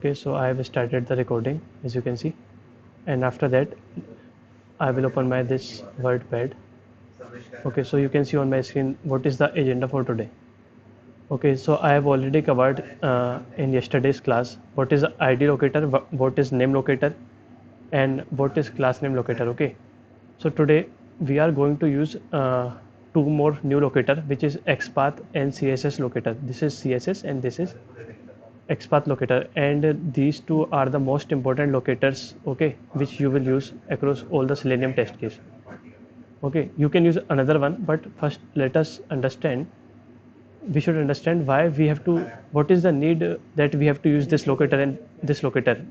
Okay, so I have started the recording, as you can see, and after that I will open my this WordPad. Okay, so you can see on my screen what is the agenda for today. Okay, so I have already covered in yesterday's class what is ID locator, what is name locator, and what is class name locator. Okay, so today we are going to use two more new locator, which is XPath and CSS locator. This is CSS and this is XPath locator, and these two are the most important locators, okay, which you will use across all the Selenium test case. Okay, you can use another one, but first let us understand, we should understand why we have to, what is the need that we have to use this locator and this locator.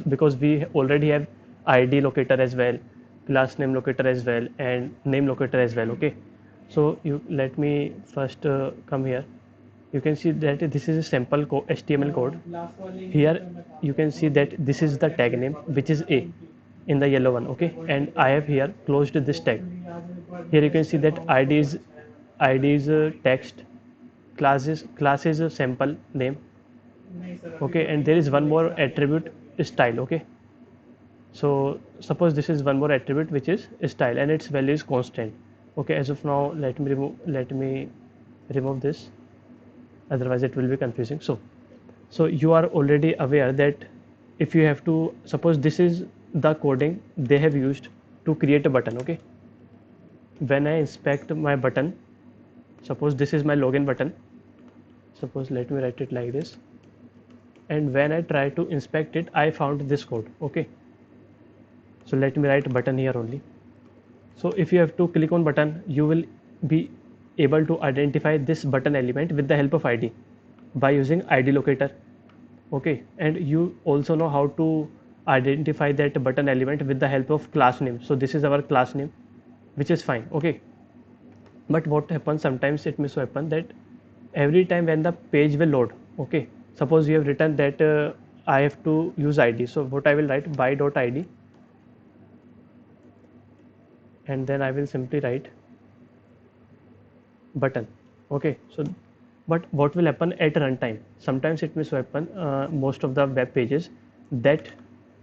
Because we already have ID locator as well, class name locator as well, and name locator as well. Okay, so you let me first come here. You can see that this is a sample HTML code. Here you can see that this is the tag name, which is A in the yellow one. Okay, and I have here closed this tag. Here you can see that ID is text, class is a sample name. Okay, and there is one more attribute, style. Okay, so suppose this is one more attribute, which is style, and its value is constant. Okay, as of now let me remove this, otherwise it will be confusing. So you are already aware that if you have to, suppose this is the coding they have used to create a button. Okay, when I inspect my button, suppose this is my login button, suppose let me write it like this, and when I try to inspect it, I found this code. Okay, so let me write button here only. So if you have to click on button, you will be able to identify this button element with the help of ID by using ID locator. Okay, and you also know how to identify that button element with the help of class name. So this is our class name, which is fine. Okay, but what happens, sometimes it may so happen that every time when the page will load, okay, suppose you have written that I have to use ID, so what I will write, by.id, and then I will simply write button. Okay, so but what will happen at runtime, sometimes it may so happen, most of the web pages, that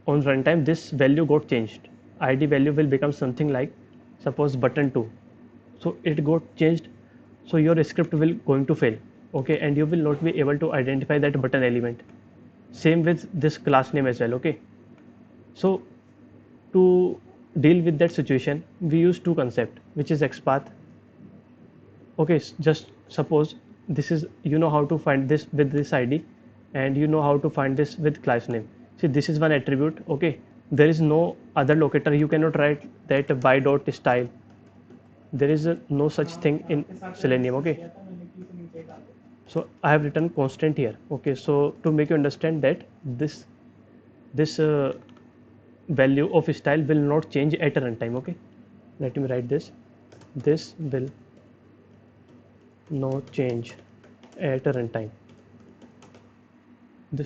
on runtime this value got changed. ID value will become something like, suppose button 2, so it got changed, so your script will going to fail. Okay, and you will not be able to identify that button element. Same with this class name as well. Okay, so to deal with that situation, we use two concept, which is XPath. Okay, just suppose this is, you know how to find this with this ID, and you know how to find this with class name. See, this is one attribute. Okay, there is no other locator, you cannot write that by dot style. There is no such thing in Selenium. Okay, so I have written constant here. Okay, so to make you understand that this value of style will not change at runtime. Okay, let me write this will not change at a runtime.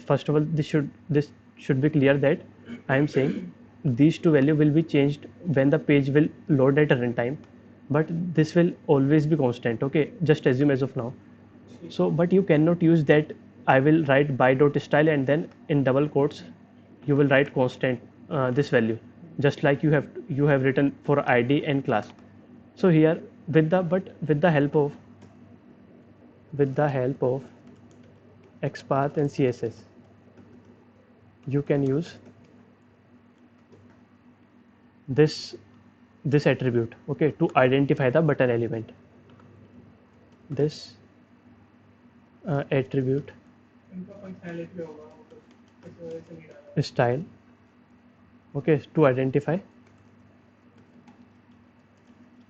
First of all, this should be clear that I am saying these two value will be changed when the page will load at a runtime, but this will always be constant. Okay, just assume as of now. So but you cannot use that I will write by dot style and then in double quotes you will write constant, this value, just like you have written for ID and class. So here with the help of XPath and CSS, you can use this attribute, okay, to identify the button element. This attribute style, okay, to identify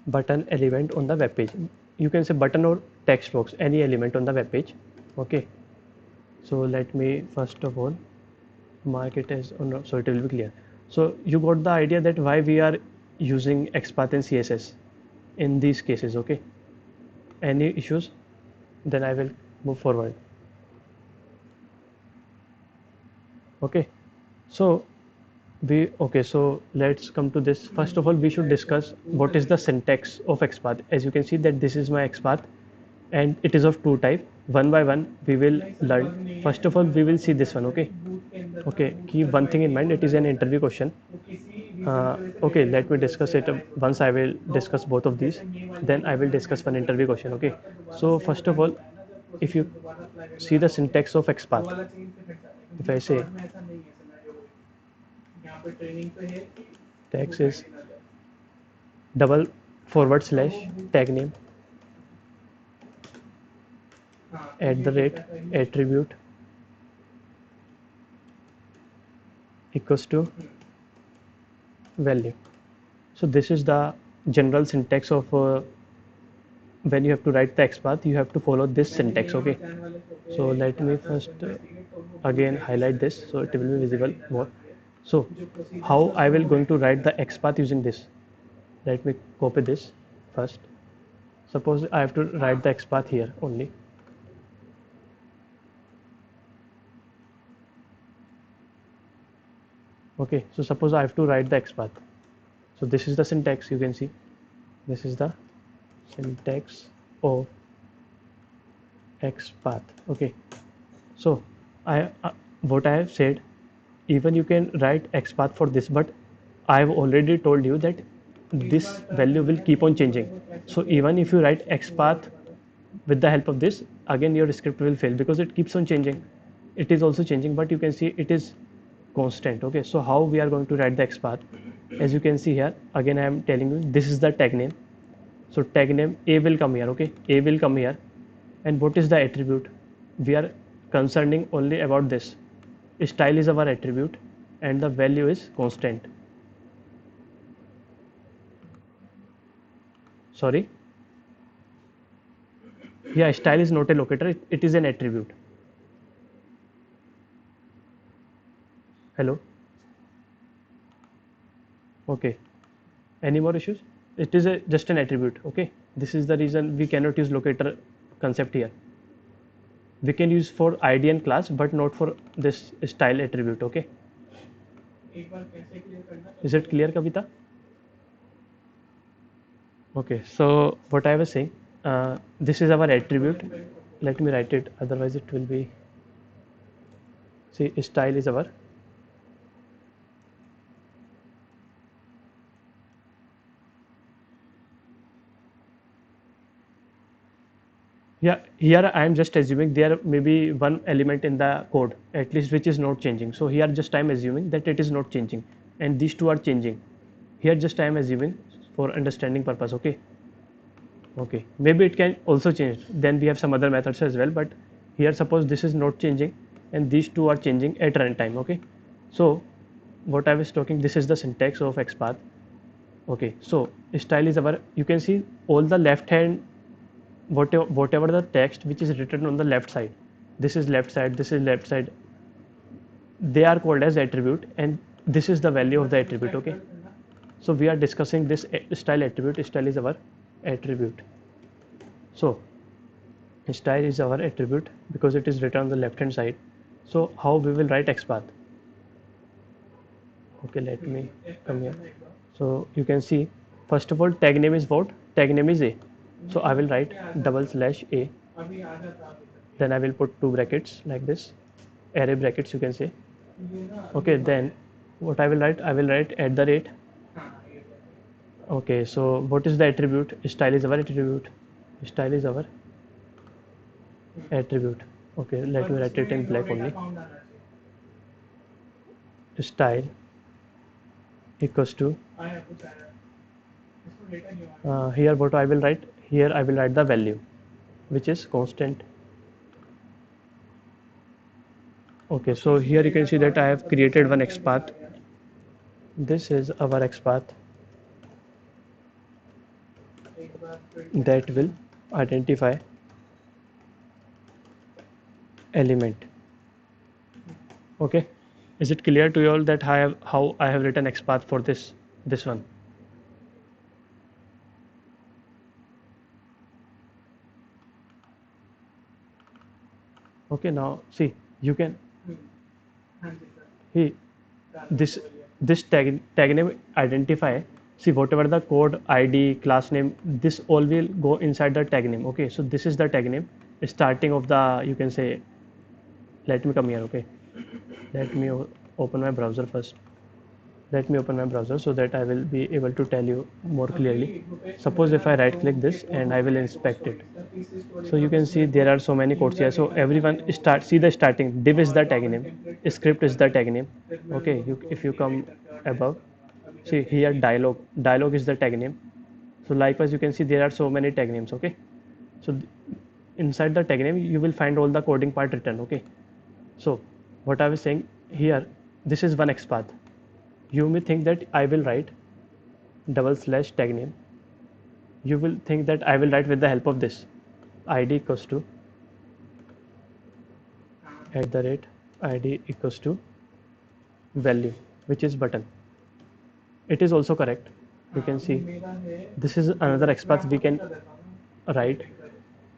button element on the web page. You can say button or text box, any element on the web page. Okay, so let me first of all mark it as, oh no, so it will be clear. So you got the idea that why we are using XPath and CSS in these cases. Okay, any issues, then I will move forward. Okay, so so let's come to this. First of all, we should discuss what is the syntax of XPath. As you can see that this is my XPath and it is of two type. One by one we will learn. First of all, we will see this one. Okay, Okay, keep one thing in mind, it is an interview question. Okay, let me discuss it once. I will discuss both of these, then I will discuss one interview question. Okay, so first of all, if you see the syntax of XPath, if I say text is double forward slash tag name at the rate attribute equals to value. So this is the general syntax of when you have to write the XPath, you have to follow this syntax. Okay, so let me first again highlight this so it will be visible more. So how I will going to write the XPath using this? Let me copy this first. Suppose I have to write the XPath here only. Okay, so suppose I have to write the XPath. So this is the syntax, you can see. This is the syntax of XPath. Okay, so I what I have said, even you can write XPath for this, but I have already told you that this value will keep on changing. So even if you write XPath with the help of this, again your script will fail because it keeps on changing. It is also changing, but you can see it is constant. Okay, so how we are going to write the XPath? As you can see here, again I am telling you this is the tag name. So tag name A will come here. Okay, A will come here. And what is the attribute? We are concerning only about this. Style is our attribute and the value is constant. Sorry, yeah, style is not a locator, it is an attribute. Hello. Okay, any more issues? It is just an attribute. Okay, this is the reason we cannot use locator concept here. We can use for id and class but not for this style attribute. Okay, is it clear, Kavita? Okay, so what I was saying, this is our attribute. Let me write it, otherwise it will be, see, style is our, yeah, here I am just assuming there may be one element in the code at least which is not changing. So here just I am assuming that it is not changing and these two are changing. Here just I am assuming for understanding purpose. Okay, okay, maybe it can also change, then we have some other methods as well, but here suppose this is not changing and these two are changing at runtime. Okay, so what I was talking, this is the syntax of XPath. Okay, so style is our, you can see all the left hand, whatever the text which is written on the left side, this is left side, this is left side, they are called as attribute and this is the value of the attribute. Okay, so we are discussing this style attribute. Style is our attribute. So style is our attribute because it is written on the left hand side. So how we will write XPath? Okay, let me come here. So you can see, first of all, tag name is what? Tag name is A. So I will write double slash A. Then I will put two brackets like this, array brackets you can say. Okay, then what I will write? I will write at the rate. Okay, so what is the attribute? Style is our attribute. Style is our attribute. Okay, let me write it in black only. Style equals to, here what I will write? Here I will write the value which is constant. Okay, so here you can see that I have created one XPath. This is our XPath that will identify element. Okay, is it clear to you all that how I have written XPath for this one? Okay, now see, you can see this tag name identify. See, whatever the code, ID, class name, this all will go inside the tag name. Okay, so this is the tag name starting of the, you can say, let me come here. Okay, let me open my browser first. Let me open my browser so that I will be able to tell you more clearly. Suppose if I right click this and I will inspect it. So you can see there are so many codes here. So everyone see the starting. Div is the tag name. Script is the tag name. Okay, if you come above, see here dialog. Dialog is the tag name. So likewise you can see there are so many tag names. Okay, so inside the tag name you will find all the coding part written. Okay, so what I was saying here, this is one XPath. You may think that I will write / tag name. You will think that I will write with the help of this id equals to @id equals to value, which is button. It is also correct. You can see this is another XPath we can write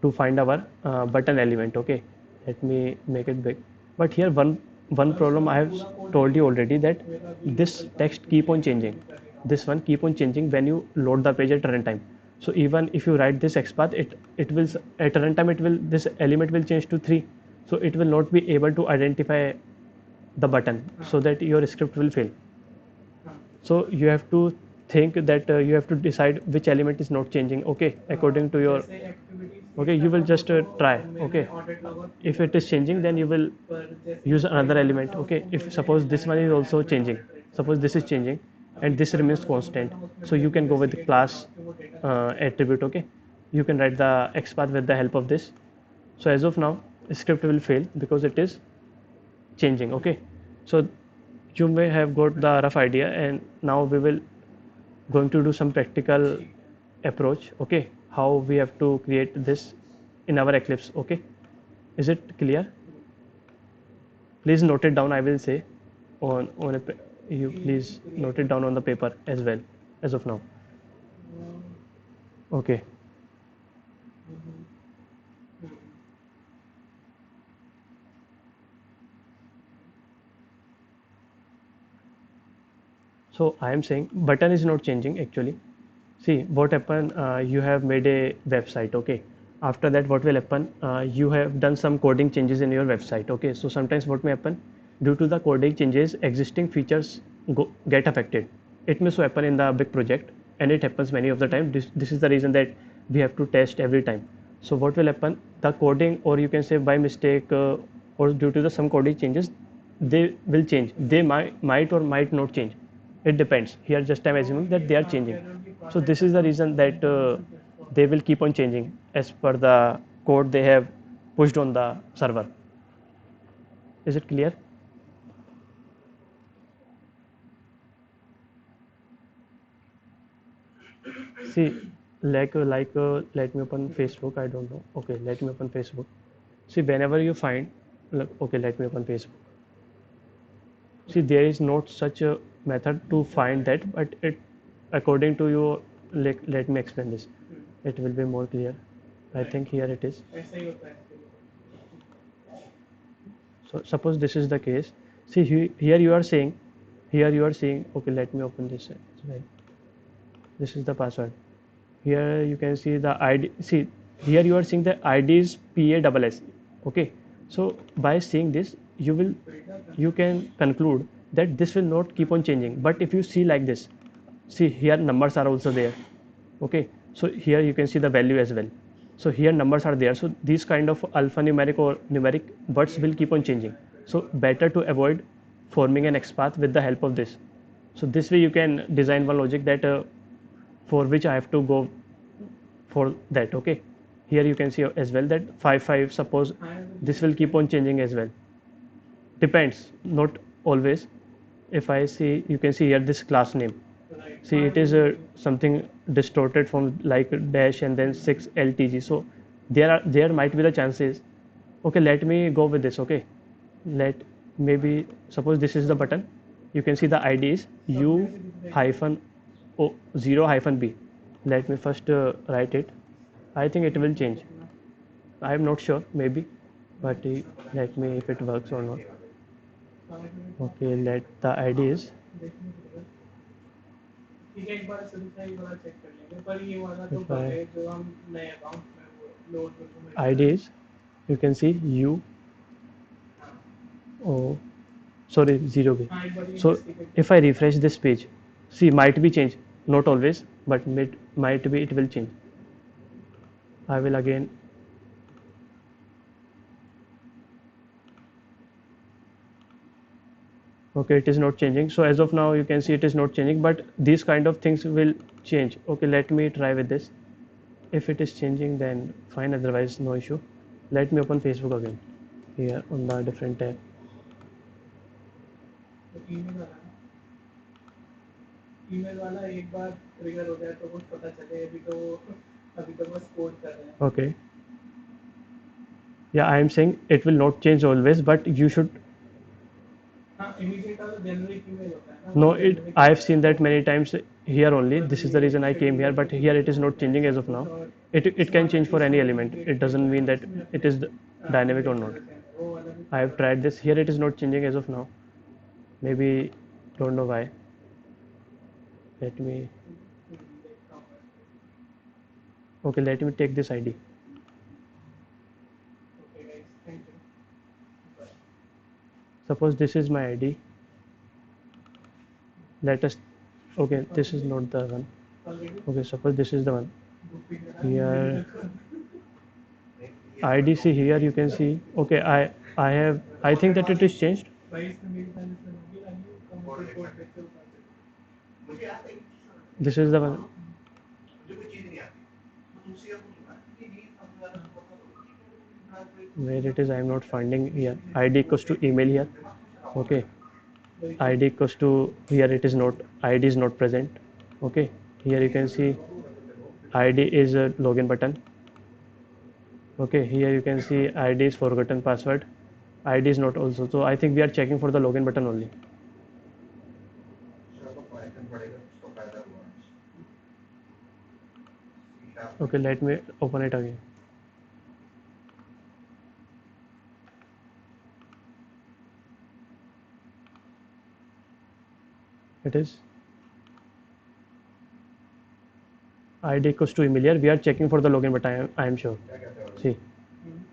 to find our button element. Okay, let me make it big. But here one problem I have told you already, that this text keep on changing. This one keep on changing when you load the page at runtime. So even if you write this XPath, it will at runtime it will this element will change to 3. So it will not be able to identify the button, so that your script will fail. So you have to think that you have to decide which element is not changing. Okay, according to your, okay, you will just try. Okay, if it is changing, then you will use another element. Okay, if suppose this one is also changing, suppose this is changing and this remains constant, so you can go with the class attribute. Okay, you can write the XPath with the help of this. So as of now script will fail because it is changing. Okay, so you may have got the rough idea, and now we will going to do some practical approach. Okay, how we have to create this in our Eclipse. Okay, is it clear? Please note it down. I will say on a, you please note it down on the paper as well as of now. Okay, so I am saying button is not changing actually. See what happened, you have made a website. Okay, after that what will happen, you have done some coding changes in your website. Okay, so sometimes what may happen, due to the coding changes existing features get affected. It may so happen in the big project, and it happens many of the time. This is the reason that we have to test every time. So what will happen, the coding, or you can say by mistake, or due to the some coding changes, they will change. They might or might not change. It depends. Here just I'm assuming that they are changing. So this is the reason that they will keep on changing as per the code they have pushed on the server. Is it clear? See, let me open Facebook. I don't know. Okay, let me open Facebook. See, whenever you find, look, okay, let me open Facebook. See, there is not such a method to find that, but it, according to you, let me explain this. It will be more clear. I think here it is. So suppose this is the case. See, here you are saying, okay, let me open this. Right. This is the password. Here you can see the ID. See, here you are seeing the ID is PASS. Okay. So by seeing this, you can conclude that this will not keep on changing. But if you see like this, see here numbers are also there. Okay, so here you can see the value as well. So here numbers are there. So these kind of alphanumeric or numeric words will keep on changing. So better to avoid forming an XPath with the help of this. So this way you can design one logic that for which I have to go for that. Okay, here you can see as well that 5 suppose this will keep on changing as well. Depends, not always. If I see, you can see here this class name. See, it is something distorted from like dash and then 6 ltg. So there might be the chances. Okay, let me go with this. Okay, let maybe suppose this is the button. You can see the id is u hyphen o 0 hyphen b. Let me first write it. I think it will change. I am not sure, maybe, but let me, if it works or not. Okay, let the id is id is, you can see u o sorry 0 पे. So if I refresh this page, see might be change, not always, but might be it will change. I will again. Okay, it is not changing. So as of now you can see it is not changing, but these kind of things will change. Okay, let me try with this. If it is changing then fine, otherwise no issue. Let me open Facebook again here on the different tab. Email वाला एक बार trigger हो जाए तो कुछ पता चले. अभी तो बस कोड कर रहे हैं. Okay. Yeah, I am saying it will not change always, but you should. Immediate वाला generic email होता है ना. No, I have seen that many times here only. This is the reason I came here, but here it is not changing as of now. It can change for any element. It doesn't mean that it is dynamic or not. I have tried this. Here it is not changing as of now. Maybe don't know why. Let me. Okay, let me take this ID. Suppose this is my ID. Let us. Okay, this is not the one. Okay, suppose this is the one. Here IDC, here you can see. Okay, I think that it is changed. This is the one. Where it is, I am not finding here. ID equals to email here. Okay, ID equals to, here it is not, ID is not present. Okay, here you can see ID is a login button. Okay, here you can see ID is forgotten password. ID is not also. So I think we are checking for the login button only. Okay, let me open it again. It is ID equals to email here. We are checking for the login button. I am sure.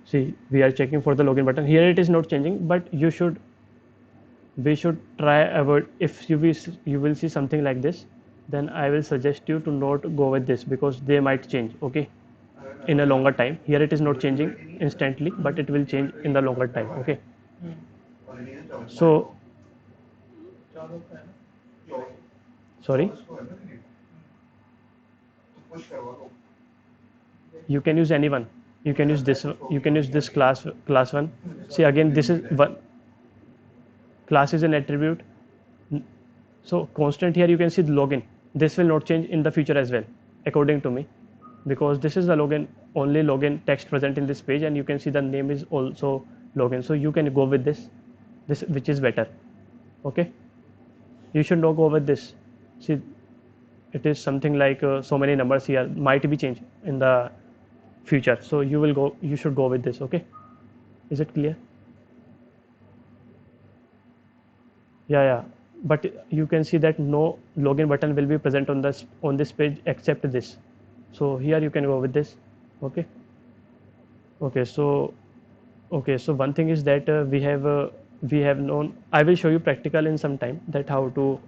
See, we are checking for the login button. Here it is not changing, but we should try avoid. If you will see something like this, then I will suggest you to not go with this, because they might change. Okay, in a longer time. Here it is not changing instantly, but it will change in the longer time. Okay, so sorry, you can use anyone. You can use this. You can use this class one. See, again, this is one. Class is an attribute. So constant, here you can see the login. This will not change in the future as well, according to me, because this is the login, only login text present in this page, and you can see the name is also login. So you can go with this which is better. Okay, you should not go with this. See, it is something like so many numbers here might be changed in the future, so you should go with this. Okay, is it clear? Yeah, but you can see that no login button will be present on this page except this. So here you can go with this. Okay, so one thing is that we have known. I will show you practical in some time that how to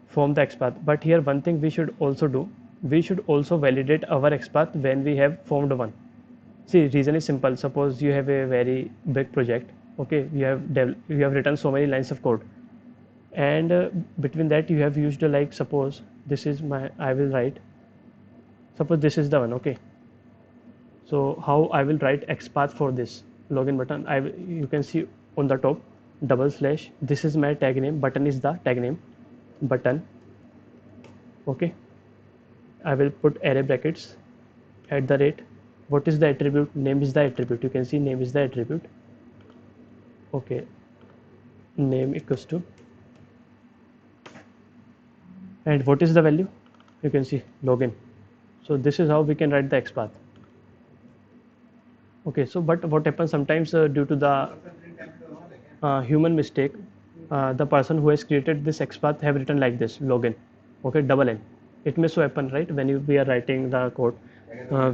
form the XPath. But here one thing we should also do, we should also validate our XPath when we have formed one. See, reason is simple. Suppose you have a very big project. Okay, you have written so many lines of code, and between that you have used like, suppose this is my, I will write, suppose this is the one. Okay, so how I will write XPath for this login button? You can see on the top, /. This is my tag name. Button is the tag name. Button. Okay, I will put array brackets @ what is the attribute? Name is the attribute. You can see name is the attribute. Okay, name equals to, and what is the value? You can see login. So this is how we can write the XPath. Okay, so but what happens sometimes due to the human mistake, the person who has created this XPath have written like this, login. Okay, /n. It may so happen, right? When we are writing the code,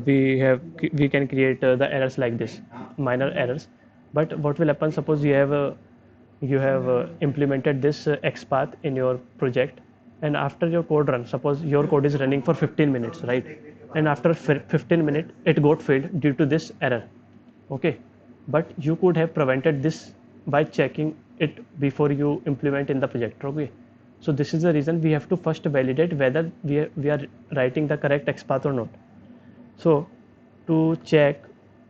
we can create the errors like this, minor errors. But what will happen? Suppose you you have implemented this XPath in your project, and after your code run, suppose your code is running for 15 minutes, right? And after 15 minutes it got failed due to this error. Okay, but you could have prevented this by checking it before you implement in the project. Okay, so this is the reason we have to first validate whether we are writing the correct XPath or not. So to check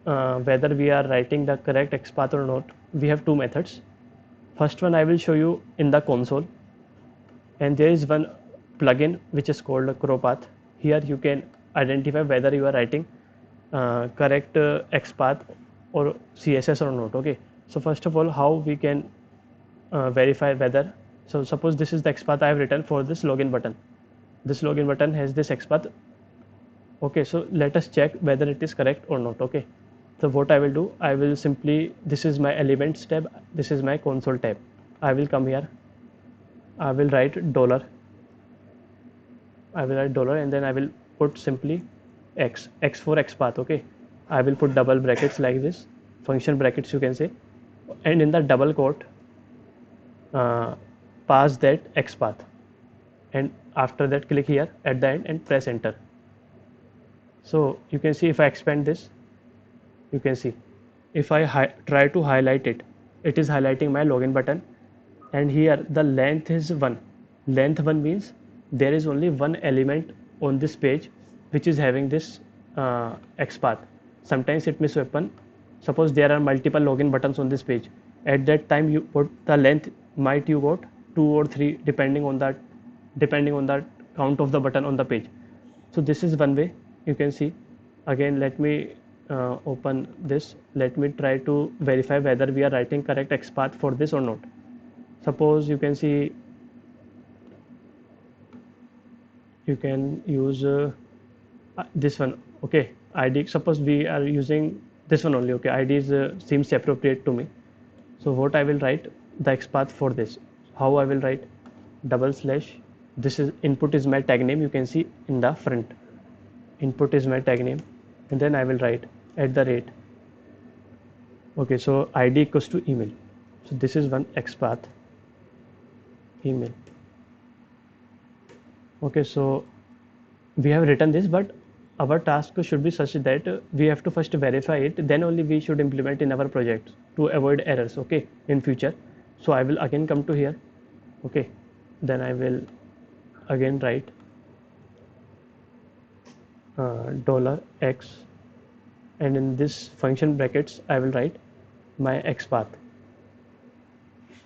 whether we are writing the correct XPath or not, we have two methods. First one I will show you in the console, and there is one plugin which is called CrowPath. Here you can identify whether you are writing correct XPath or CSS or not. Okay, so first of all, how we can verify whether, so suppose this is the XPath I have written for this login button. This login button has this XPath. Okay, so let us check whether it is correct or not. Okay, so what I will do, I will simply, this is my elements tab, this is my console tab. I will come here, I will write dollar, I will write dollar, and then I will put simply x for XPath. Okay, I will put double brackets like this, function brackets you can say, and in the double quote uh, pass that XPath, and after that click here at the end and press enter. So you can see if I expand this, you can see if I try to highlight it, it is highlighting my login button, and here the length is 1. Length 1 means there is only one element on this page which is having this XPath. Sometimes it may happen, suppose there are multiple login buttons on this page, at that time you put the length, might you got 2 or 3 depending on that, depending on the count of the button on the page. So this is one way you can see. Again, let me open this, let me try to verify whether we are writing correct XPath for this or not. Suppose you can see, you can use this one. Okay, ID, suppose we are using this one only. Okay, ID is seems appropriate to me. So what I will write, the XPath for this, how I will write, double slash, this is input is my tag name, you can see in the front, input is my tag name, and then I will write at the rate. Okay, so ID equals to email, so this is one XPath email. Okay, so we have written this, but our task should be such that we have to first verify it, then only we should implement in our project to avoid errors, okay, in future. So I will again come to here. Okay, then I will again write $x, and in this function brackets I will write my XPath.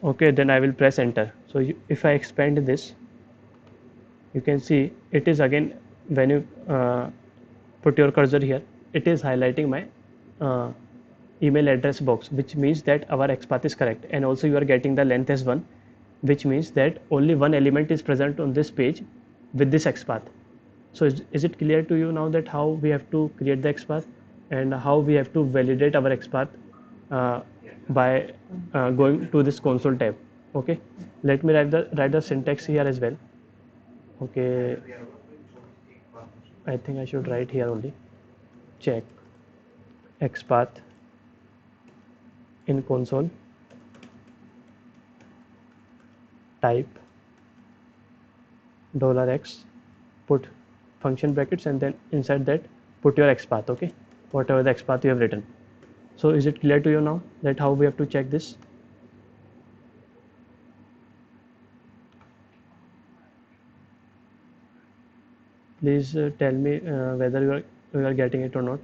Okay, then I will press enter. So if I expand this, you can see it is again, when you put your cursor here, it is highlighting my uh, email address box, which means that our XPath is correct, and also you are getting the length as 1, which means that only one element is present on this page with this XPath. So is it clear to you now that how we have to create the XPath and how we have to validate our XPath uh, by going to this console tab? Okay, let me write the syntax here as well. Okay, I think I should write here only, check XPath in console, type $x, put function brackets, and then inside that put your XPath. Okay, whatever the XPath you have written. So is it clear to you now that how we have to check this? Please tell me whether you are getting it or not.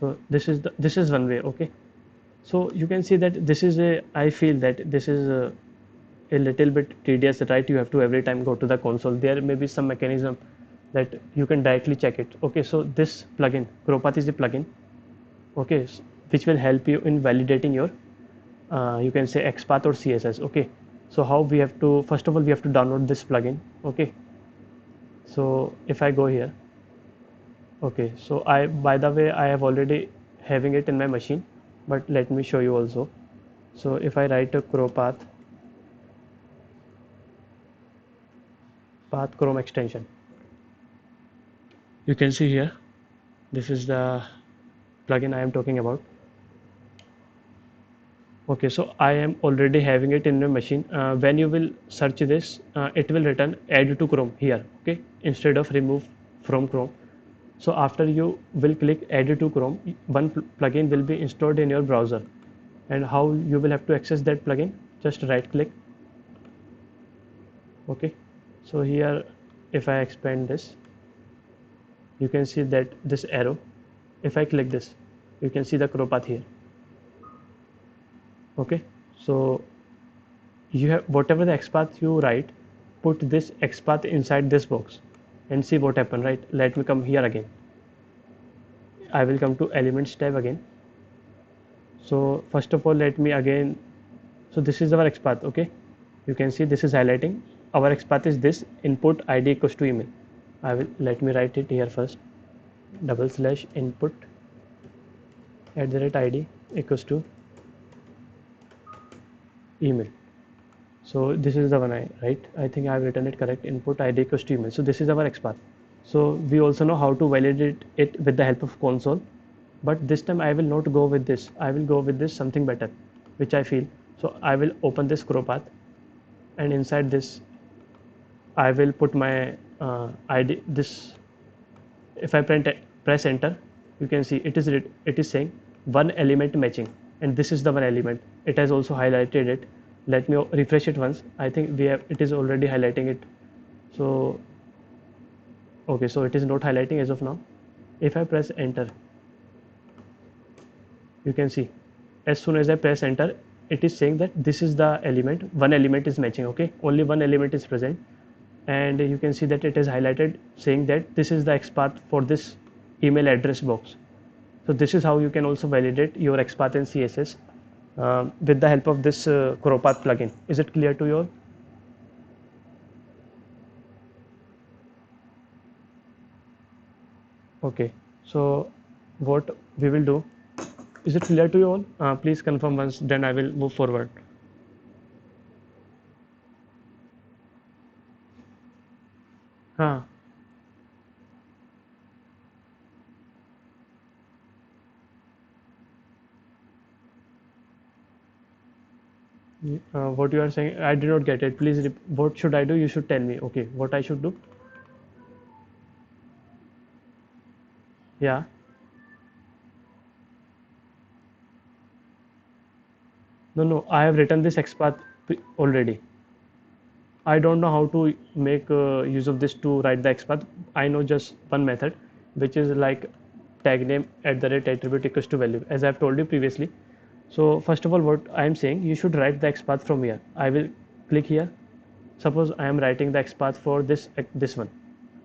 So this is one way. Okay, so you can see that this is a, I feel that this is a little bit tedious, right? You have to every time go to the console. There may be some mechanism that you can directly check it. Okay, so this plugin CrowPath is a plugin, okay, which will help you in validating your you can say XPath or CSS. Okay, so how we have to, first of all we have to download this plugin. Okay, so if I go here, okay, so I, by the way, I have already having it in my machine, but let me show you also. So if I write a CrowPath path Chrome extension, you can see here, this is the plugin I am talking about. Okay, so I am already having it in my machine. When you will search this, it will return add to Chrome here, okay, instead of remove from Chrome. So after you will click add to Chrome, one plugin will be installed in your browser. And how you will have to access that plugin? Just right click. Okay, so here if I expand this, you can see that this arrow, if I click this, you can see the crow path here. Okay, so you have whatever the XPath you write, put this XPath inside this box and see what happen, right? Let me come here again. I will come to elements tab again. So first of all, let me again, so this is our XPath, okay? You can see this is highlighting. Our XPath is this input ID equals to email. Let me write it here first. / input @ID equals to email. So this is the one I think I have written it correct. Input ID equals to email. So this is our XPath. So we also know how to validate it with the help of console, but this time I will not go with this. I will go with this something better, which I feel. So I will open this crow path, and inside this I will put my ID. This, if I press enter, you can see it is saying one element matching, and this is the one element. It has also highlighted it. Let me refresh it once. I think it is already highlighting it. So okay, so it is not highlighting as of now. If I press enter, you can see as soon as I press enter, it is saying that this is the element, one element is matching. Okay, only one element is present, and you can see that it is highlighted saying that this is the XPath for this email address box. So this is how you can also validate your XPath and CSS with the help of this CrowPath plugin. Is it clear to you all? Okay, so what we will do, is it clear to you all? Please confirm once, then I will move forward. Huh. What you are saying, I did not get it. Please, what should I do? You should tell me. Okay, what I should do? Yeah. No, no, I have written this XPath already. I don't know how to make use of this to write the XPath. I know just one method, which is like tag name @attribute equals to value, as I have told you previously. So first of all, what I am saying, you should write the XPath from here. I will click here. Suppose I am writing the XPath for this one.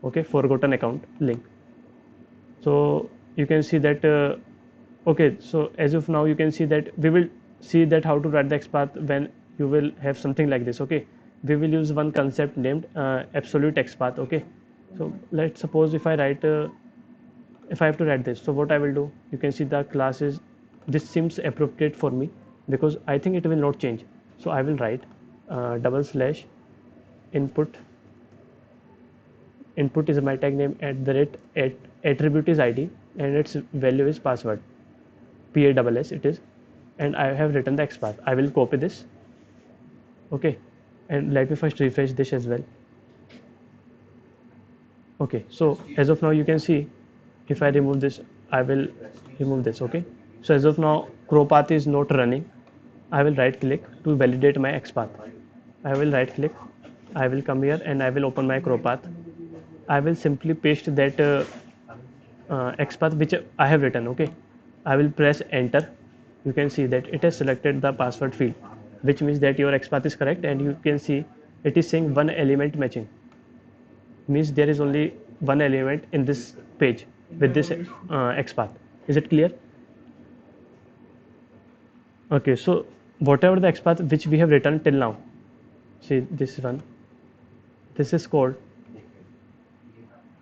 Okay, forgotten account link. So you can see that. Okay, so as of now, you can see that we will see that how to write the XPath when you will have something like this. Okay, we will use one concept named absolute XPath. Okay, so let's suppose if I write if I have to write this, so what I will do, you can see the class is, this seems appropriate for me because I think it will not change. So I will write / input. Input is my tag name attribute is ID, and its value is password, PASS it is, and I have written the XPath. I will copy this. Okay, and let me first refresh this as well. Okay, so as of now you can see, if I remove this, I will remove this. Okay, so as of now CrowPath is not running. I will right click to validate my XPath. I will right click, I will come here and I will open my CrowPath. I will simply paste that XPath which I have written. Okay, I will press enter. You can see that it has selected the password field, which means that your XPath is correct, and you can see it is saying one element matching, means there is only one element in this page with this XPath. Is it clear? Okay, so whatever the XPath which we have written till now, see this one, this is called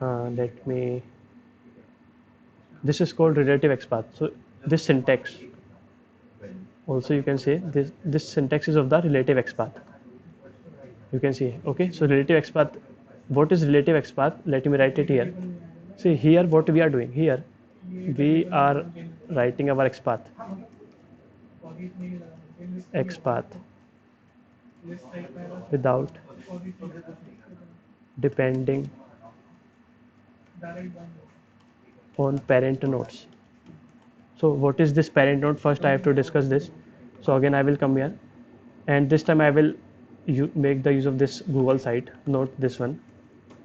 let me, this is called relative XPath. So this syntax also, you can say this syntax is of the relative XPath. You can see. Okay, so relative XPath, what is relative XPath? Let me write it here. See here what we are doing here, we are writing our XPath. XPath without depending on parent nodes. So what is this parent node? First I have to discuss this. So again I will come here, and this time I will make the use of this Google site, not this one.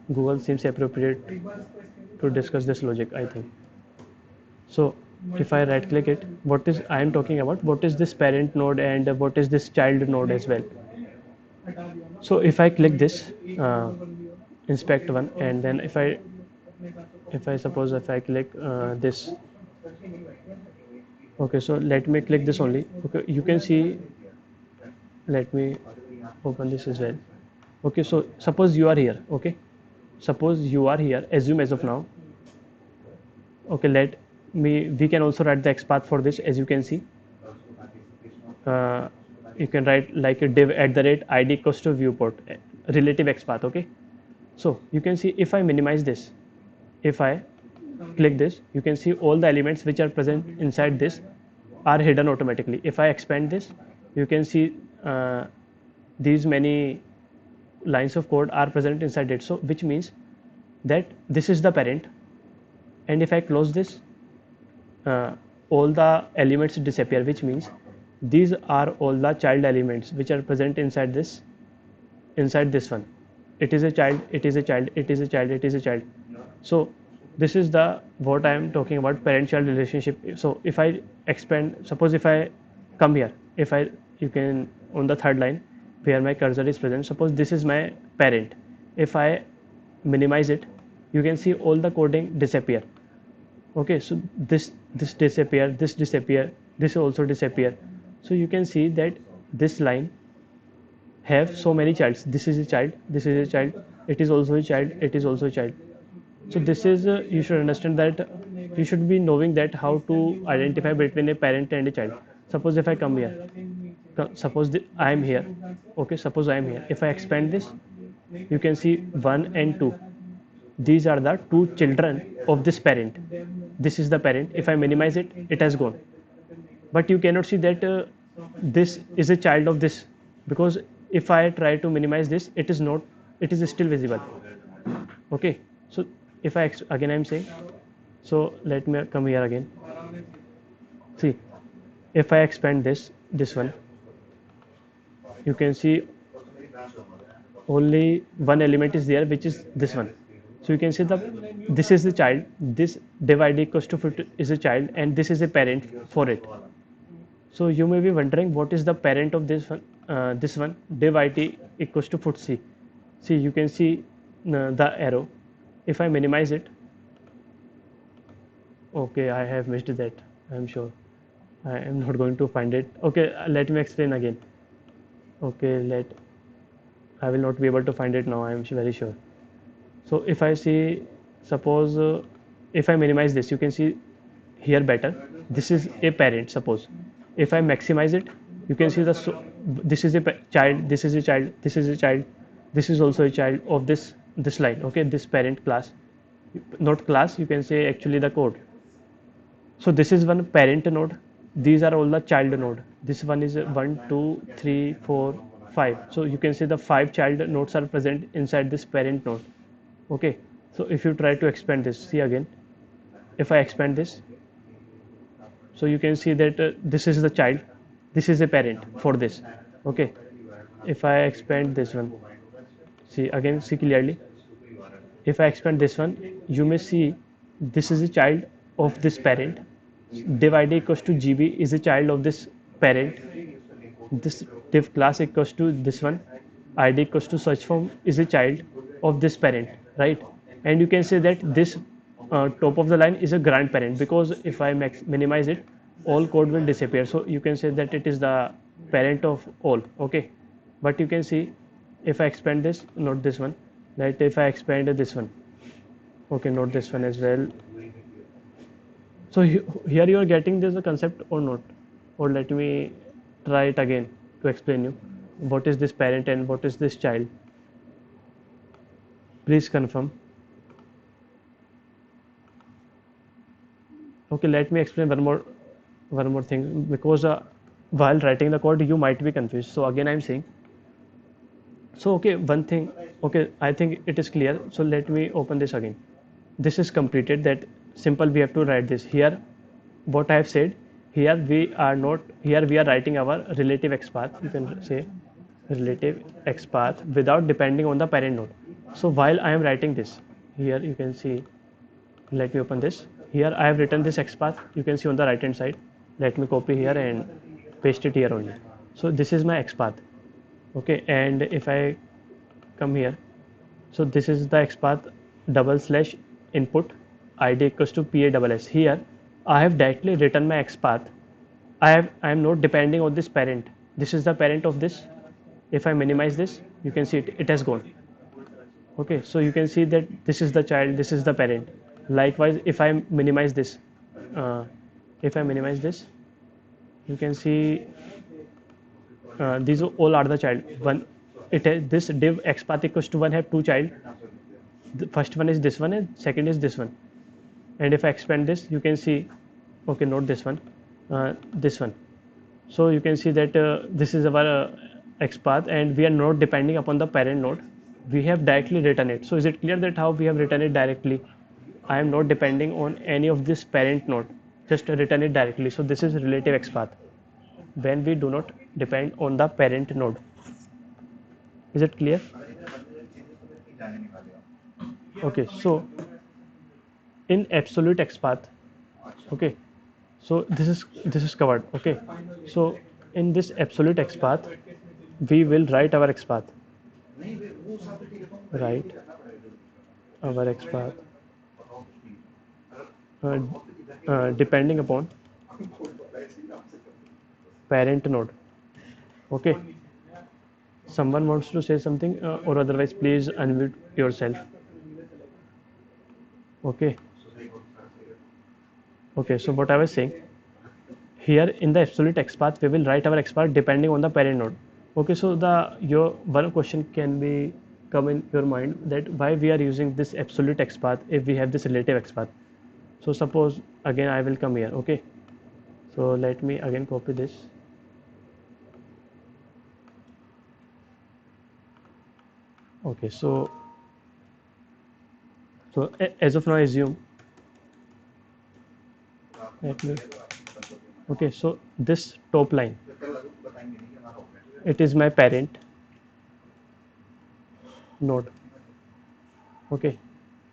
Google seems appropriate to discuss this logic, I think. So if I right click it, what is I am talking about, what is this parent node and what is this child node as well. So if I click this inspect one, and then if I suppose if I click this, okay, so let me click this only. Okay, you can see, let me open this as well. Okay, so suppose you are here. Okay, suppose you are here, assume as of now. Okay, we can also write the XPath for this. As you can see, uh, you can write like a div at the rate id equals to viewport relative XPath. Okay, so you can see if I minimize this, if I click this, you can see all the elements which are present inside this are hidden automatically. If I expand this, you can see these many lines of code are present inside it. So which means that this is the parent, and if I close this, all the elements disappear, which means these are all the child elements which are present inside this one. It is a child, it is a child, it is a child, it is a child. So this is the what I am talking about, parent child relationship. So if I expand, suppose if I come here, if I you can on the third line where my cursor is present, suppose this is my parent. If I minimize it, you can see all the coding disappear. Okay, so this disappear, this disappear, this also disappear. So you can see that this line have so many childs. This is a child, this is a child, it is also a child, it is also a child. So this is you should understand that you should be knowing that how to identify between a parent and a child. Suppose if I come here, suppose I am here. Okay, suppose I am here. If I expand this, you can see 1 and 2. These are the two children of this parent. This is the parent. If I minimize it, it has gone. But you cannot see that this is a child of this, because if I try to minimize this, it is not, it is still visible. Okay, so if I again I am saying, so let me come here again. See, if I expand this one, you can see only one element is there, which is this one. So you can see this is the child, this divide equals to 50 is a child, and this is a parent for it. So you may be wondering what is the parent of this one div it equals to foot c. See, you can see the arrow. If I minimize it, okay, I have missed that, I am sure. I am not going to find it. Okay, let me explain again. Okay, I will not be able to find it now, I am very sure. So if I see, suppose if I minimize this, you can see here better, this is a parent. Suppose if I maximize it, you can see this is a child, this is a child, this is a child, this is also a child of this line. Okay, this parent class, not class, you can say actually the code. So this is one parent node, these are all the child node. This one is 1 2 3 4 5. So you can say the 5 child nodes are present inside this parent node. Okay, so if you try to expand this, see again, if I expand this, so you can see that this is the child, this is a parent for this. Okay, if I expand this one, see again, see clearly, if I expand this one, you may see this is a child of this parent, div id equals to gb is a child of this parent, this div class equals to this one id equals to search form is a child of this parent, right? And you can say that this top of the line is a grandparent, because if I minimize it, all code will disappear. So you can say that it is the parent of all. Okay, but you can see if I expand this, not this one, that if I expand this one, okay, not this one as well. So here you are getting this concept or not? Or let me try it again to explain you what is this parent and what is this child. Please confirm. Okay, let me explain one more thing, because while writing the code you might be confused. So again I'm saying, so okay, one thing, okay, I think it is clear. So let me open this again. This is completed. That simple, we have to write this here. What I have said, here we are not, here we are writing our relative XPath, you can say relative XPath, without depending on the parent node. So while I am writing this, here you can see, let me open this. Here I have written this XPath, you can see on the right hand side. Let me copy here and paste it here only. So this is my XPath. Okay, and if I come here, so this is the XPath double slash input id equals to PASS. Here I have directly written my XPath. I am not depending on this parent. This is the parent of this. If I minimize this, you can see it has gone. Okay, so you can see that this is the child, this is the parent. Likewise, if I minimize this, uh, if I minimize this, you can see these all are the child. One, it has this div XPath equals to 1 have two child. The first one is this one and second is this one. And if I expand this, you can see, okay, not this one, this one. So you can see that this is our XPath, and we are not depending upon the parent node. We have directly written it. So is it clear that how we have written it directly? I am not depending on any of this parent node, just written it directly. So this is relative XPath when we do not depend on the parent node. Is it clear? Okay, so in absolute XPath, okay, so this is covered. Okay, so in this absolute XPath, we will write our XPath, write our XPath uh, depending upon parent node. Okay, someone wants to say something, or otherwise please unmute yourself. Okay, okay, so what I was saying, here in the absolute XPath we will write our XPath depending on the parent node. Okay, so the your one question can be come in your mind, that why we are using this absolute XPath if we have this relative XPath. So suppose again I will come here. Okay, so let me again copy this. Okay, so as of now assume, let me, okay, so this top line, it is my parent node. Okay,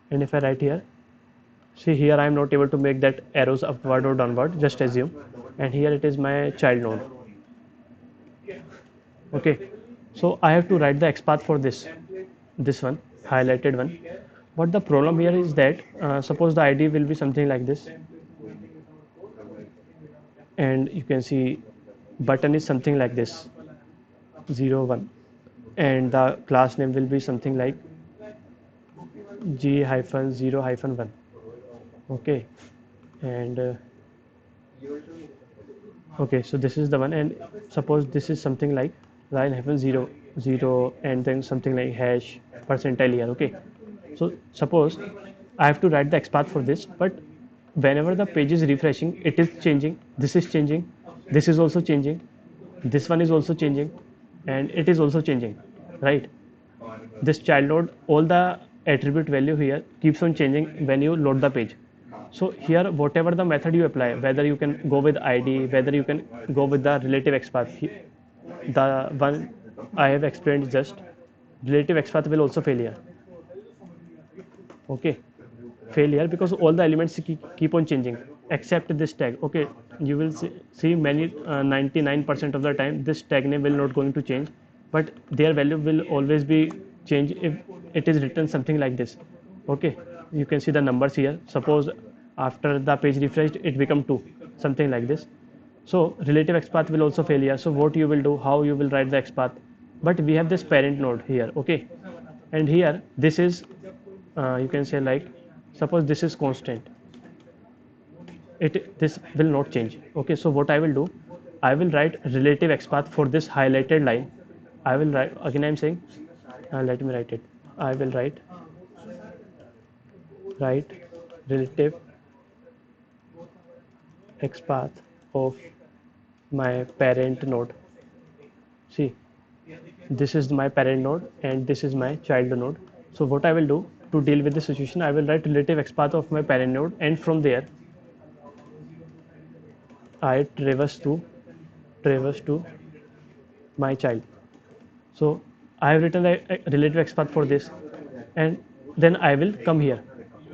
and if I write here, see here I am not able to make that arrows upward or downward, just assume, and here it is my child node. Okay, so I have to write the XPath for this one, highlighted one. But the problem here is that suppose the ID will be something like this, and you can see button is something like this, 0 1, and the class name will be something like G hyphen 0 hyphen 1. Okay, and okay, so this is the one, and suppose this is something like line hyphen 0 0, and then something like hash percentile here. Okay, so suppose I have to write the XPath for this, but whenever the page is refreshing, it is changing, this is changing, this is also changing, this one is also changing, and it is also changing, right? This child node, all the attribute value here keeps on changing when you load the page. So here whatever the method you apply, whether you can go with ID, whether you can go with the relative XPath, the one I have explained, just relative XPath will also fail here. Okay, fail here because all the elements keep on changing except this tag. Okay, you will see many 99% of the time this tag name will not going to change, but their value will always be changed if it is written something like this. Okay, you can see the numbers here. Suppose after the page refreshed it become 2, something like this. So relative XPath will also fail here. So what you will do, how you will write the XPath? But we have this parent node here. Okay, and here this is you can say like, suppose this is constant, this will not change. Okay, so what I will do, I will write relative XPath for this highlighted line. I will write again, I'm saying, let me write it. I will write relative XPath of my parent node. See, this is my parent node and this is my child node. So what I will do to deal with the situation, I will write relative XPath of my parent node, and from there I traverse to my child. So I have written a relative XPath for this, and then I will come here.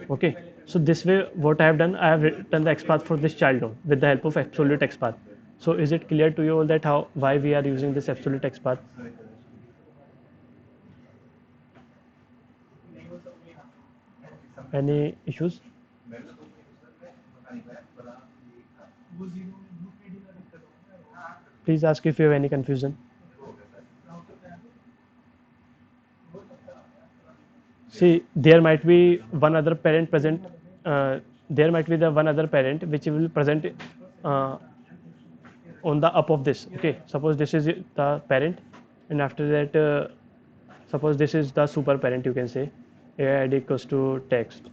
Okay. So this way, what I have done, I have written the XPath for this child node with the help of absolute XPath. So is it clear to you all that why we are using this absolute XPath? Any issues? Please ask if you have any confusion. See, there might be one other parent present. There might be the one other parent which will present uh, on the up of this. Okay, suppose this is the parent, and after that, suppose this is the super parent. You can say AID equals to text.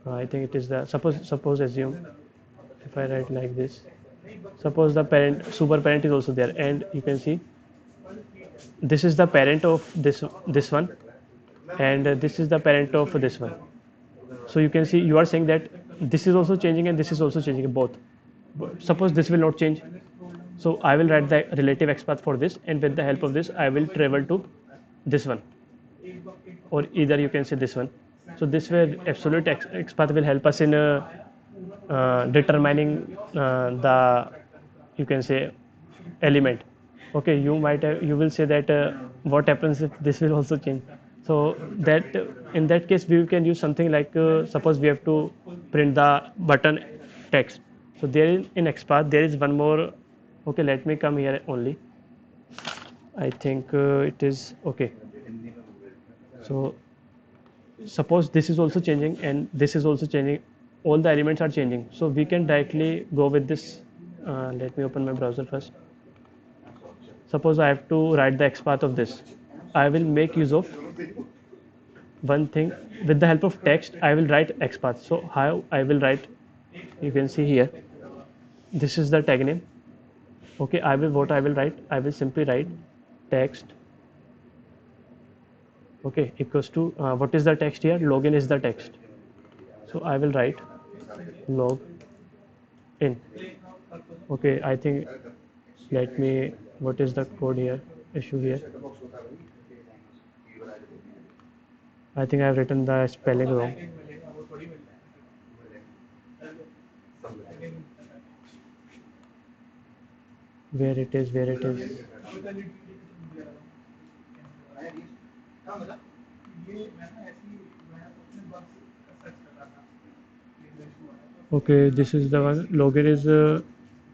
I think it is the suppose assume if I write like this. Suppose the parent super parent is also there, and you can see this is the parent of this one, and this is the parent of this one. So you can see you are saying that this is also changing and this is also changing both. Suppose this will not change, so I will write the relative XPath for this, and with the help of this I will travel to this one, or either you can say this one. So this way absolute XPath will help us in determining the, you can say, element. Okay, you will say that what happens if this will also change. So that in that case we can use something like suppose we have to print the button text. So there in XPath there is one more. Okay, let me come here only. I think it is okay. So suppose this is also changing and this is also changing, all the elements are changing, so we can directly go with this. Let me open my browser first. Suppose I have to write the XPath of this. I will make use of one thing. With the help of text I will write XPath. So how I will write, you can see here, this is the tag name. Okay, what I will write, I will simply write text, okay, equals to what is the text here, login is the text. So I will write log in. Okay, I think, let me, what is the code here, issue here? I think I have written the spelling wrong. Where it is, where it is. Okay, this is the one. Login is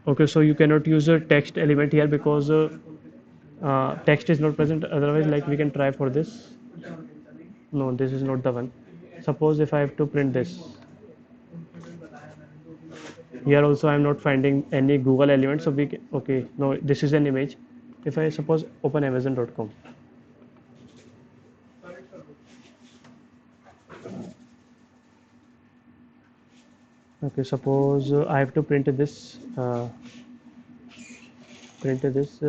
okay. So you cannot use a text element here because text is not present. Otherwise, like we can try for this. No, this is not the one. Suppose if I have to print this. Here also I am not finding any Google element. So we can, okay. No, this is an image. If I suppose open Amazon.com. Okay, suppose I have to print this. Print this.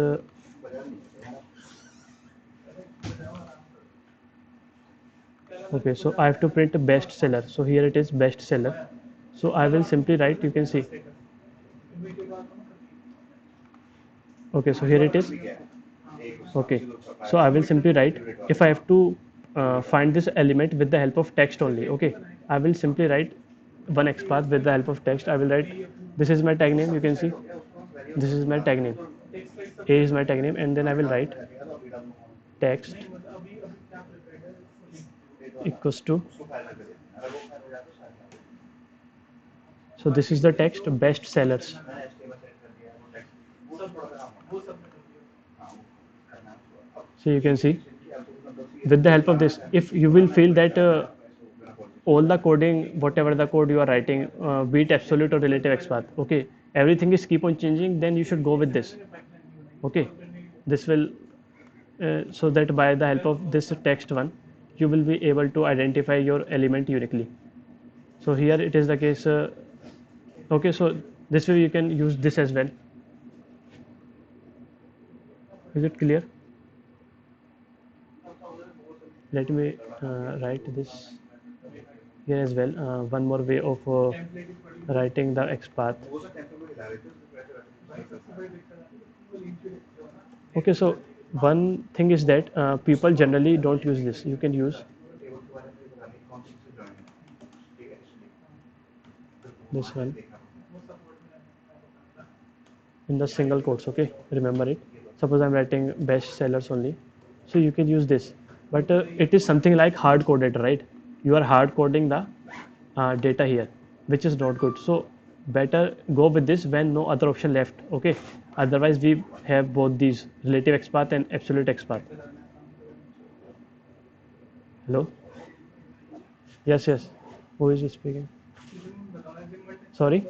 Okay, so I have to print bestseller. So here it is bestseller. So I will simply write. You can see. Okay, so here it is. Okay, so I will simply write. If I have to find this element with the help of text only. Okay, I will simply write one XPath with the help of text. I will write, this is my tag name, you can see, this is my tag name, A is my tag name, and then I will write text equals to, so this is the text, best sellers. So you can see, with the help of this, if you will feel that all the coding, whatever the code you are writing, be it absolute or relative XPath, okay, everything is keep on changing, then you should go with this. Okay, this will so that by the help of this text one, you will be able to identify your element uniquely. So here it is the case. Okay, so This way you can use this as well. Is it clear? Let me write this here as well. One more way of writing the XPath. Okay, so one thing is that people generally don't use this. You can use this one in the single quotes. Okay, remember it. Suppose I'm writing best sellers only, so you can use this, but it is something like hard coded, right? You are hard coding the data here, which is not good. So better go with this when no other option left. Okay, otherwise we have both these, relative XPath and absolute XPath. Hello? Yes, yes. Who is speaking? Sorry?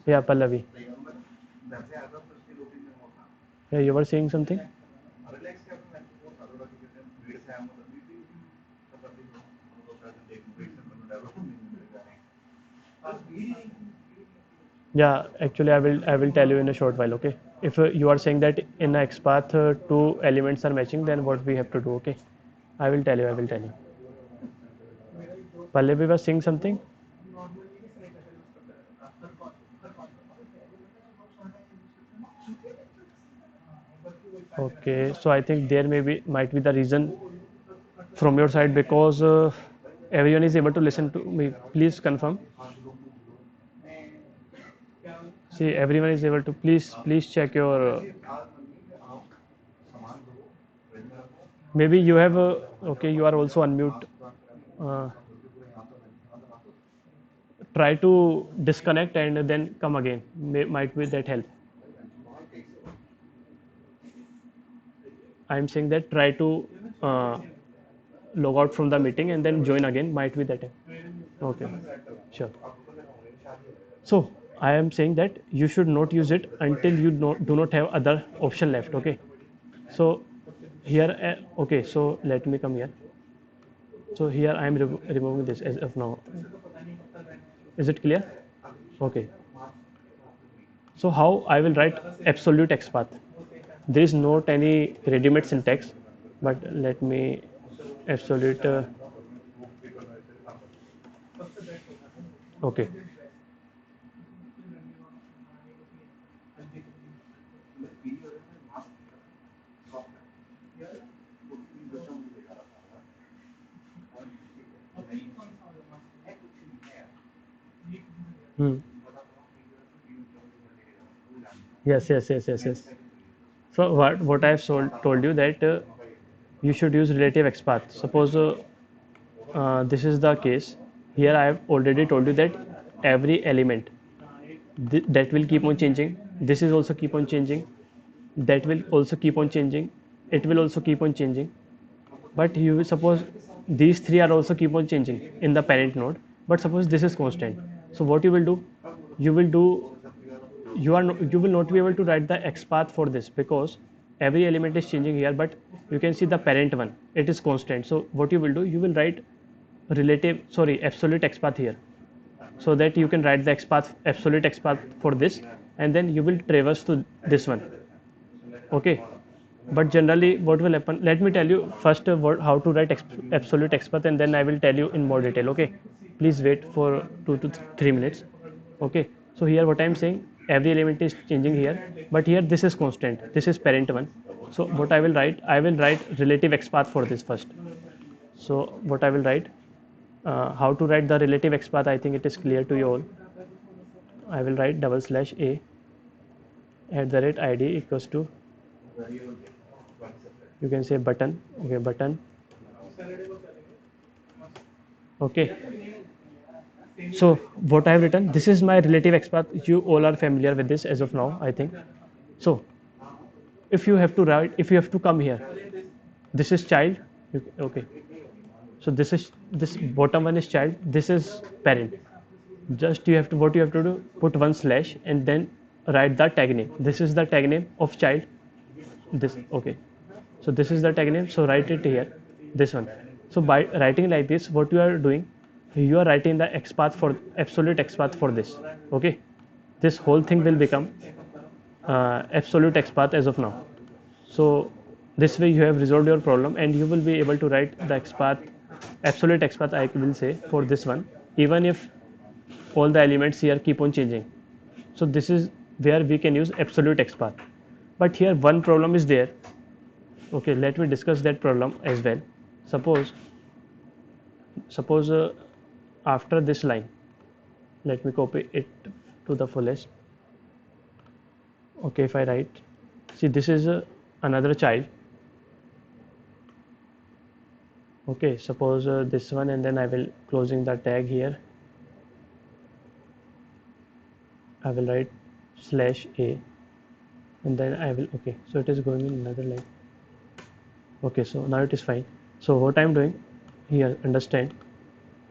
Yeah, Pallavi. Yeah, you were saying something? Yeah, actually, I will tell you in a short while. Okay, if you are saying that in a XPath two elements are matching, then what we have to do? Okay, I will tell you. I will tell you. Pallavi was saying something. Okay, so I think there might be the reason from your side, because everyone is able to listen to me. Please confirm. See, everyone is able to. Please check your. Maybe you have. Okay, you are also unmute. Uh, Try to disconnect and then come again. Might be that help. I'm saying that try to log out from the meeting and then join again. Might be that help. Okay, sure. So I am saying that you should not use it until you do not have other option left. Okay. So here, okay. So let me come here. So here I am removing this as of now. Is it clear? Okay. So how I will write absolute XPath? There is not any ready-made syntax, but let me absolute. Okay. Hmm. Yes, yes, yes, yes, yes. So what I've told you that you should use relative XPath. Suppose this is the case. Here I have already told you that every element that will keep on changing. This is also keep on changing. That will also keep on changing. It will also keep on changing. But you will suppose these three are also keep on changing in the parent node. But suppose this is constant. So what you will do? You will do you will not be able to write the XPath for this, because every element is changing here, but you can see the parent one, it is constant. So what you will do, you will write absolute XPath here, so that you can write the absolute XPath for this, and then you will traverse to this one. Okay, but generally what will happen, let me tell you first how to write absolute XPath, and then I will tell you in more detail. Okay, please wait for 2 to 3 minutes. Okay, so here what I am saying, every element is changing here, but here this is constant, this is parent one. So what I will write relative XPath for this first. So what I will write, how to write the relative XPath, I think it is clear to you all. I will write /a @id equals to, you can say button. Okay, button. Okay, so what I have written, this is my relative XPath. You all are familiar with this as of now, I think. So if you have to write, if you have to come here, this is child. Okay, so this bottom one is child, this is parent. Just you have to, what you have to do, put one slash and then write the tag name. This is the tag name of child, this. Okay, so this is the tag name, so write it here, this one. So by writing like this, what you are doing, you are writing the XPath for absolute XPath for this. Okay, this whole thing will become absolute XPath as of now. So this way you have resolved your problem, and you will be able to write the XPath, absolute XPath I will say, for this one, even if all the elements here keep on changing. So this is where we can use absolute XPath. But here one problem is there. Okay, let me discuss that problem as well. Suppose after this line, let me copy it to the fullest. Okay, if I write, see, this is another child. Okay, suppose this one, and then I will closing the tag here. I will write /a, and then I will, okay, so it is going in another line. Okay, so now it is fine. So what I'm doing here, understand.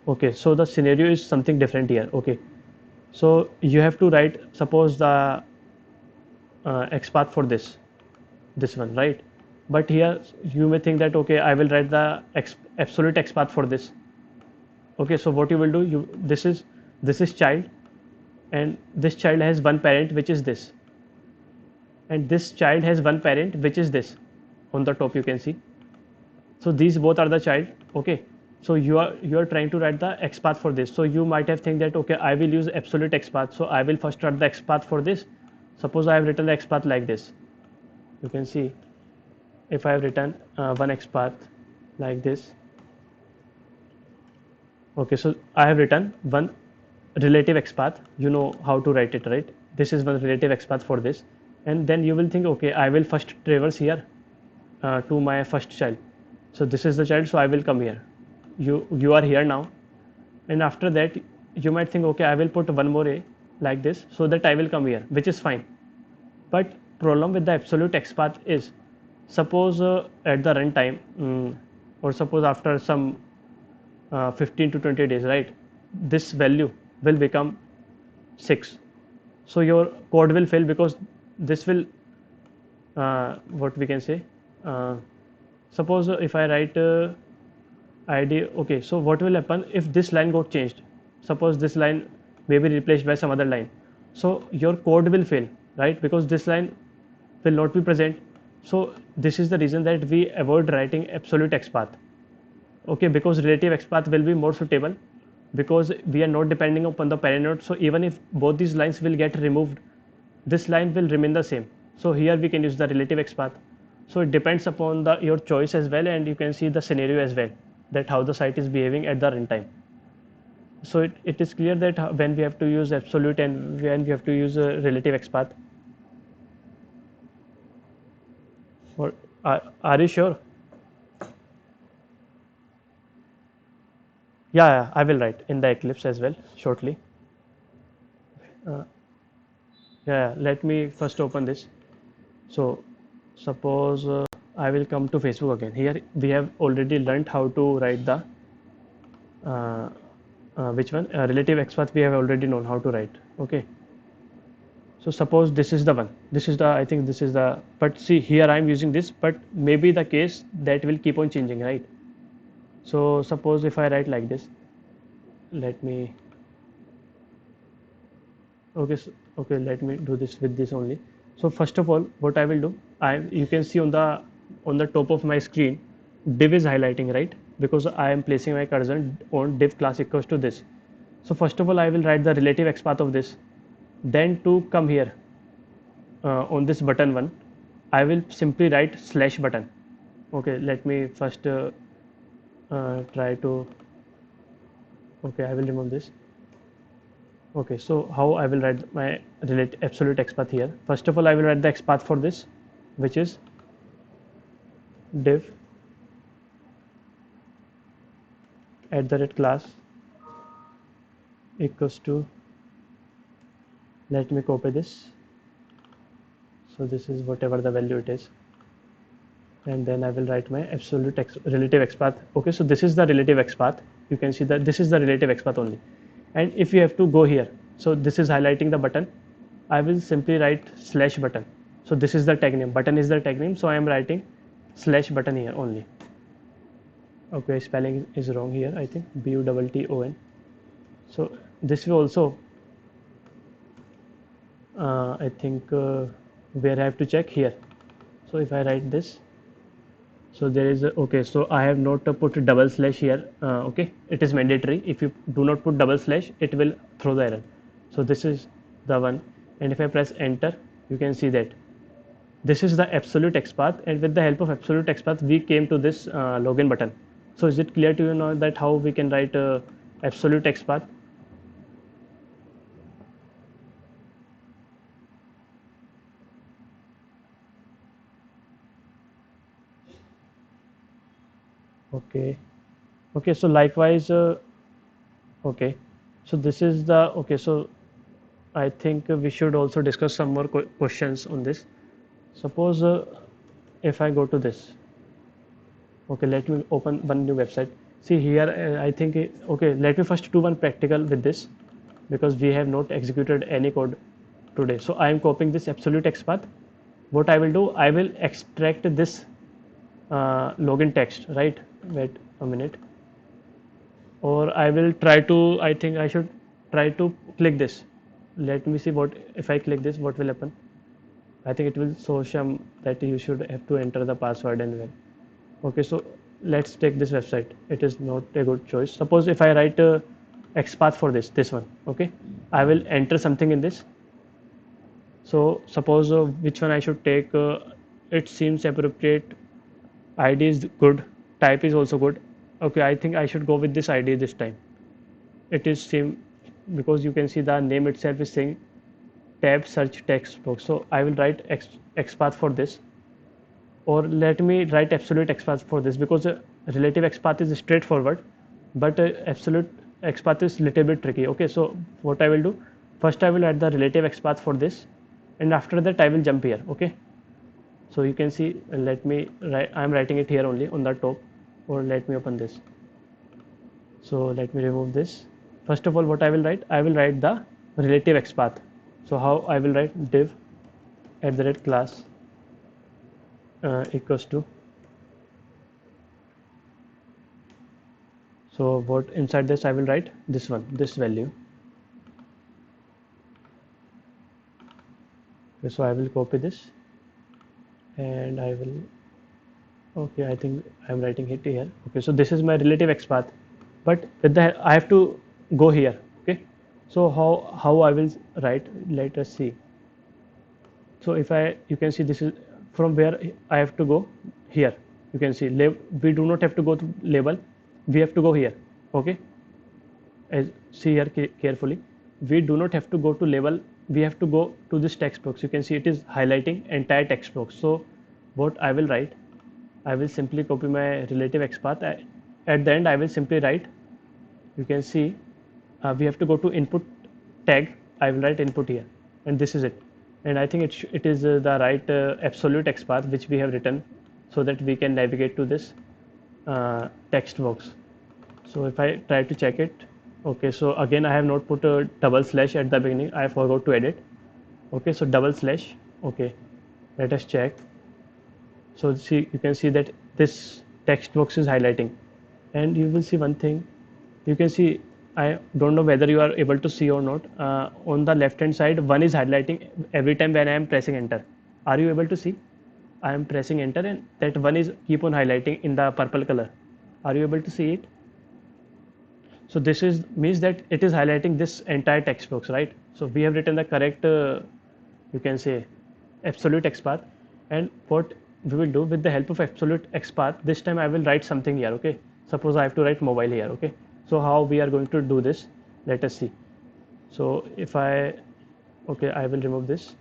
Okay, so the scenario is something different here. Okay, so you have to write, suppose the XPath for this one, right? But here you may think that, okay, I will write the absolute XPath for this. Okay, so what you will do, this is child, and this child has one parent, which is this, and this child has one parent, which is this. On the top you can see, so these both are the child. Okay, so you are trying to write the XPath for this. So you might have think that, okay, I will use absolute XPath, so I will first write the XPath for this. Suppose I have written the XPath like this. You can see, if I have written one XPath like this. Okay, so I have written one relative XPath. You know how to write it, right? This is one relative XPath for this, and then you will think, okay, I will first traverse here to my first child. So this is the child, so I will come here. You are here now, and after that you might think, okay, I will put one more a like this, so that I will come here, which is fine. But problem with the absolute XPath is, suppose at the runtime, or suppose after some 15 to 20 days, right, this value will become 6. So your code will fail, because this will what we can say, suppose if I write id. Okay, so what will happen if this line got changed? Suppose this line may be replaced by some other line, so your code will fail, right, because this line will not be present. So this is the reason that we avoid writing absolute XPath. Okay, because relative XPath will be more suitable, because we are not depending upon the parent node. So even if both these lines will get removed, this line will remain the same. So here we can use the relative XPath. So it depends upon your choice as well, and you can see the scenario as well, that how the site is behaving at the runtime. So it is clear that when we have to use absolute and when we have to use a relative XPath. Or are you sure? Yeah, I will write in the Eclipse as well shortly. Yeah, let me first open this. So suppose I will come to Facebook again. Here we have already learned how to write the which one, relative XPath. We have already known how to write. Okay, so suppose this is the one, this is the, I think this is the, but see here I am using this, but maybe the case that will keep on changing, right? So suppose if I write like this, let me, okay, okay, let me do this with this only. So first of all, what I will do, you can see on the top of my screen, div is highlighting, right, because I am placing my cursor on div class equals to this. So first of all, I will write the relative XPath of this. Then to come here on this button one, I will simply write /button. Okay, let me first try to, okay, I will remove this. Okay, so how I will write my absolute XPath here? First of all, I will write the XPath for this, which is div @class equals to, let me copy this. So this is whatever the value it is, and then I will write my relative XPath. Okay, so this is the relative XPath. You can see that this is the relative XPath only. And if you have to go here, so this is highlighting the button, I will simply write /button. So this is the tag name, button is the tag name, so I am writing /button here only. Okay, spelling is wrong here, I think, BUTTON. So this will also, I think where I have to check here. So if I write this, so there is a, okay, so I have not put a double slash here. Okay, it is mandatory. If you do not put double slash, it will throw the error. So this is the one, and if I press enter, you can see that this is the absolute XPath, and with the help of absolute XPath we came to this login button. So is it clear to you now that how we can write absolute XPath? Okay, okay, so likewise, okay, so this is the, okay, so I think we should also discuss some more questions on this. Suppose if I go to this, okay, let me open one new website. See here, I think, okay, let me first do one practical with this, because we have not executed any code today. So I am copying this absolute XPath. What I will do, I will extract this login text, right? Wait a minute. Or I will try to, I think I should try to click this. Let me see what, if I click this, what will happen. I think it will show some that you should have to enter the password and well. Okay, so let's take this website. It is not a good choice. Suppose if I write a XPath for this one, okay, I will enter something in this. So suppose which one I should take. It seems appropriate. ID is good. Type is also good. Okay, I think I should go with this ID this time. It is same, because you can see the name itself is saying tab search text box. So I will write XPath for this, or let me write absolute XPath for this, because relative XPath is straightforward, but absolute XPath is little bit tricky. Okay, so what I will do, first I will add the relative XPath for this, and after that I will jump here. Okay, so you can see, let me write, I am writing it here only on the top, or let me open this. So let me remove this. First of all, what I will write, I will write the relative XPath. So how I will write, div at the red class equals to, so what inside this I will write this one, this value. Okay, so I will copy this, and I will, okay, I think I'm writing it here. Okay, so this is my relative XPath, but with the, I have to go here. Okay, so how I will write, let us see. So if I, you can see this is from where I have to go here. You can see we do not have to go to label, we have to go here. Okay, as see here carefully, we do not have to go to label, we have to go to this text box. You can see it is highlighting entire text box. So what I will write, I will simply copy my relative XPath. At the end I will simply write, you can see we have to go to input tag. I will write input here, and this is it. And I think it is the right absolute XPath which we have written, so that we can navigate to this text box. So if I try to check it, okay, so again I have not put a double slash at the beginning, I forgot to edit. Okay, so double slash, okay, let us check. So see, you can see that this text box is highlighting, and you will see one thing, you can see, I don't know whether you are able to see or not, on the left hand side one is highlighting every time when I am pressing enter. Are you able to see? I am pressing enter and that one is keep on highlighting in the purple color. Are you able to see it? So this is means that it is highlighting this entire text box, right? So we have written the correct, you can say, absolute XPath. And what we will do with the help of absolute XPath, this time I will write something here. Okay, suppose I have to write mobile here. Okay, so how we are going to do this, let us see. So if I, okay, I will remove this.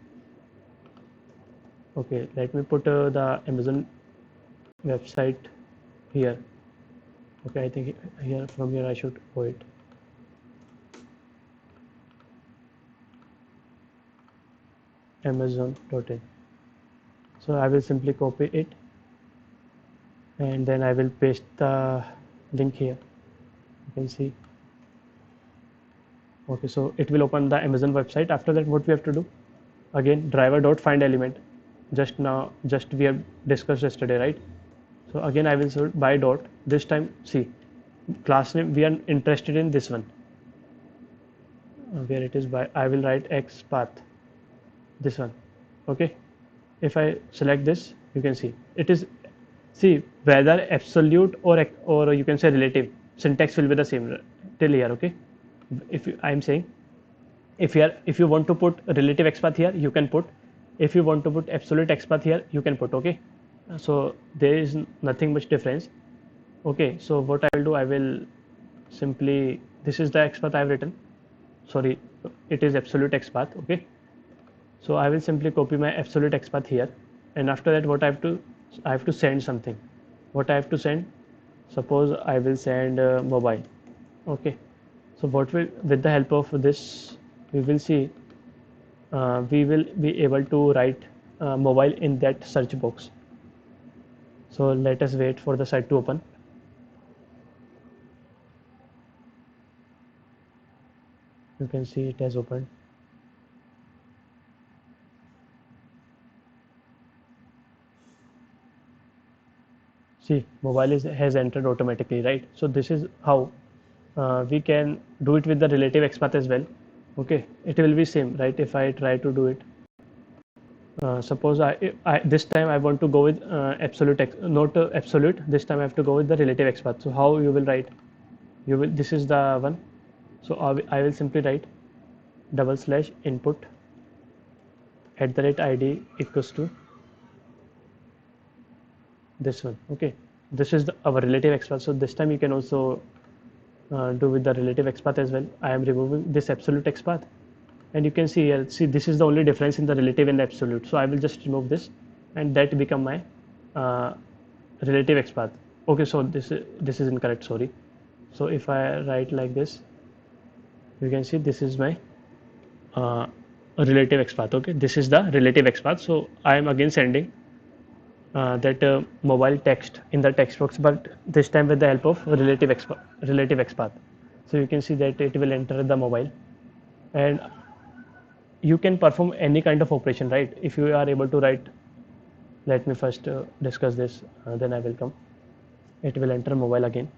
Okay, let me put the Amazon website here. Okay, I think here, from here I should go it. Amazon.in. So I will simply copy it, and then I will paste the link here. You can see. Okay, so it will open the Amazon website. After that, what we have to do? Again, driver.find element. Just we have discussed yesterday, right? So again, I will sort by dot. This time, see, class name, we are interested in this one. Where it is by, I will write XPath. this one. Okay, if I select this, you can see it is, see, whether absolute or you can say relative, syntax will be the same till here. Okay, if I'm saying, if you want to put relative XPath here, you can put. If you want to put absolute XPath here, you can put. Okay, so there is nothing much difference. Okay, so what I will do, I will simply, this is the XPath I have written. Sorry, it is absolute XPath. Okay, so I will simply copy my absolute XPath here, and after that, what I have to send something. What I have to send? Suppose I will send mobile. Okay, so what will, with the help of this, we will see, we will be able to write mobile in that search box. So let us wait for the site to open. You can see it has opened. See, mobile has entered automatically, right? So this is how we can do it with the relative XPath as well. Okay, it will be same, right? If I try to do it, suppose I this time I want to go with not absolute. This time I have to go with the relative XPath. So how you will write? You will, this is the one. So I will simply write /input @id equals to this one. Okay, this is our relative XPath. So this time you can also do with the relative XPath as well. I am removing this absolute XPath, and you can see here, see, this is the only difference in the relative and the absolute. So I will just remove this, and that become my uh, relative XPath. Okay, so this is incorrect, sorry. So if I write like this, you can see this is my uh, relative XPath. Okay, this is the relative XPath. So I am again sending that mobile text in the text box, but this time with the help of relative XPath. So you can see that it will enter the mobile, and you can perform any kind of operation, right? If you are able to write, let me first discuss this, then I will come. It will enter mobile again.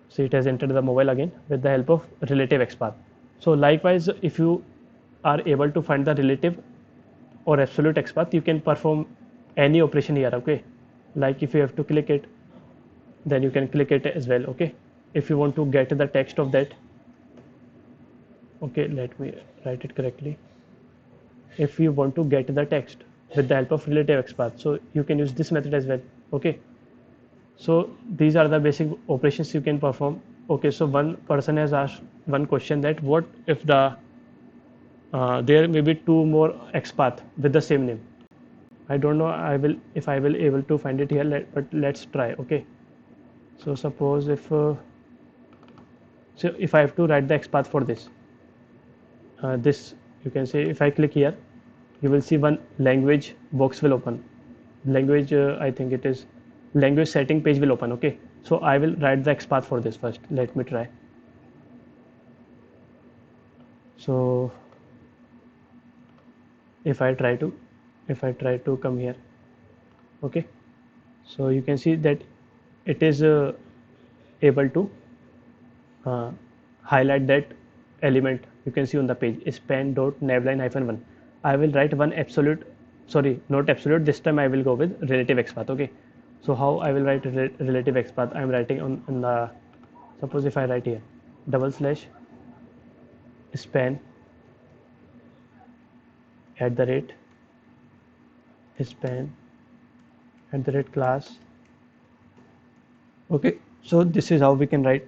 So it has entered the mobile again with the help of relative XPath. So likewise, if you are able to find the relative or absolute XPath, you can perform any operation here. Okay, like if you have to click it, then you can click it as well. Okay, if you want to get the text of that, okay, let me write it correctly. If you want to get the text with the help of relative XPath, so you can use this method as well. Okay, so these are the basic operations you can perform. Okay, so one person has asked one question, that what if there may be two more XPath with the same name. I don't know, I will able to find it here, but let's try. Okay, so suppose if so if I have to write the XPath for this, this, you can say, if I click here, you will see one language box will open. Language, I think it is language setting page will open. Okay, so I will write the XPath for this first. Let me try. So if I try to come here, okay, so you can see that it is able to highlight that element. You can see on the page span.navline-1. I will write one absolute, sorry, not absolute, this time I will go with relative XPath. Okay, so how I will write relative XPath? I am writing on the, suppose if I write here /span @span class. Okay, so this is how we can write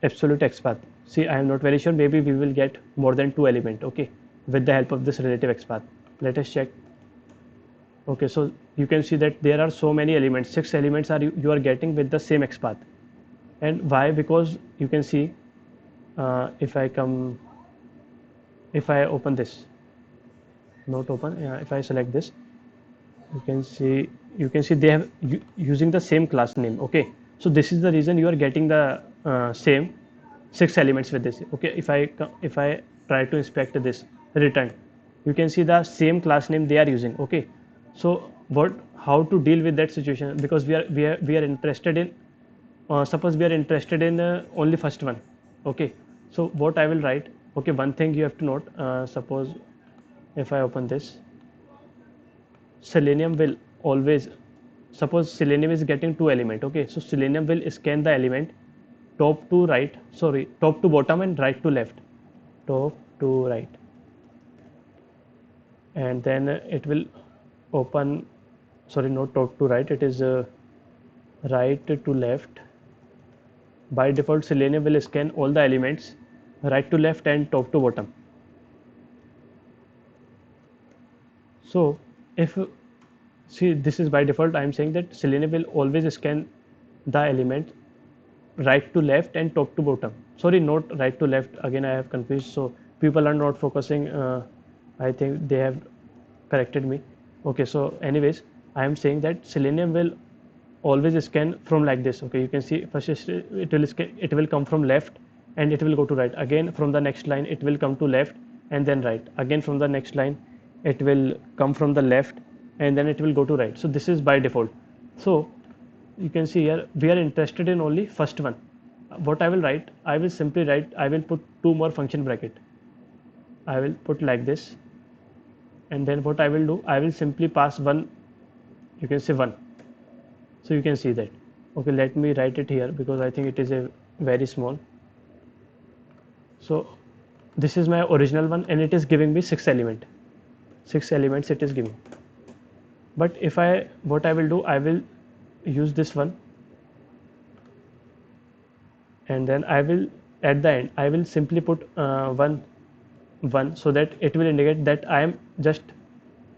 absolute XPath. See, I am not very sure, maybe we will get more than two element. Okay, with the help of this relative XPath. Let us check. Okay, so you can see that there are so many elements, 6 elements are you are getting with the same XPath. And why? Because you can see, if I come, if I open this, not open, if I select this, you can see they have using the same class name. Okay, so this is the reason you are getting the same 6 elements with this. Okay, if I try to inspect this return, you can see the same class name they are using. Okay, so what, how to deal with that situation? Because we are interested in, suppose we are interested in only first one. Okay, so what I will write, okay, one thing you have to note, suppose if I open this, Selenium will always, suppose Selenium is getting two element, okay, so Selenium will scan the element top to right, sorry, top to bottom and right to left, top to right, and then it will open, sorry, not top to right, it is right to left. By default, Selenium will scan all the elements right to left and top to bottom. So if, see, this is by default, I am saying that Selenium will always scan the element right to left and top to bottom. Sorry, not right to left, again I have confused, so people are not focusing, I think they have corrected me. Okay, so anyways, I am saying that Selenium will always scan from like this. Okay, you can see first it will come from left and it will go to right. Again from the next line it will come to left and then right. Again from the next line it will come from the left and then it will go to right. So this is by default. So you can see here we are interested in only first one. What I will write, I will simply write, I will put two more function bracket. I will put like this, and then what I will do, I will simply pass one, you can say one. So you can see that. Okay, let me write it here because I think it is a very small. So this is my original one and it is giving me six elements it is giving. But if I, what I will do, I will use this one, and then I will, at the end I will simply put one, so that it will indicate that I am just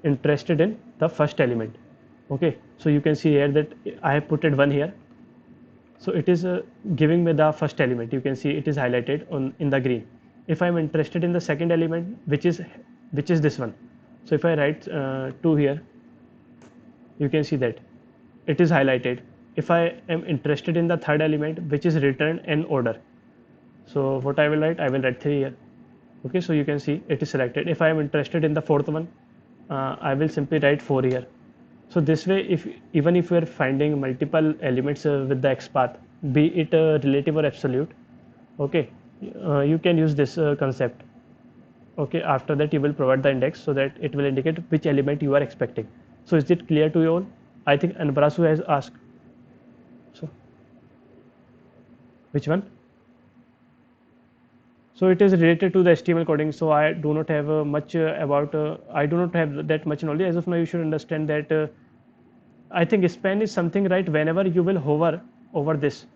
interested in the first element. Okay, so you can see here that I have put it one here, so it is giving me the first element. You can see it is highlighted on in the green. If I am interested in the second element, which is this one, so if I write 2 here, you can see that it is highlighted. If I am interested in the third element, which is returned in order, so what I will write, I will write 3 here. Okay, so you can see it is selected. If I am interested in the fourth one, I will simply write 4 here. So this way, if even if you are finding multiple elements with the XPath, be it relative or absolute, okay, you can use this concept. Okay, after that you will provide the index so that it will indicate which element you are expecting. So is it clear to you all? I think Anbrasu has asked. So which one? So it is related to the HTML coding. So I do not have much about, I do not have that much knowledge. As of now, you should understand that I think span is something, right, whenever you will hover over this,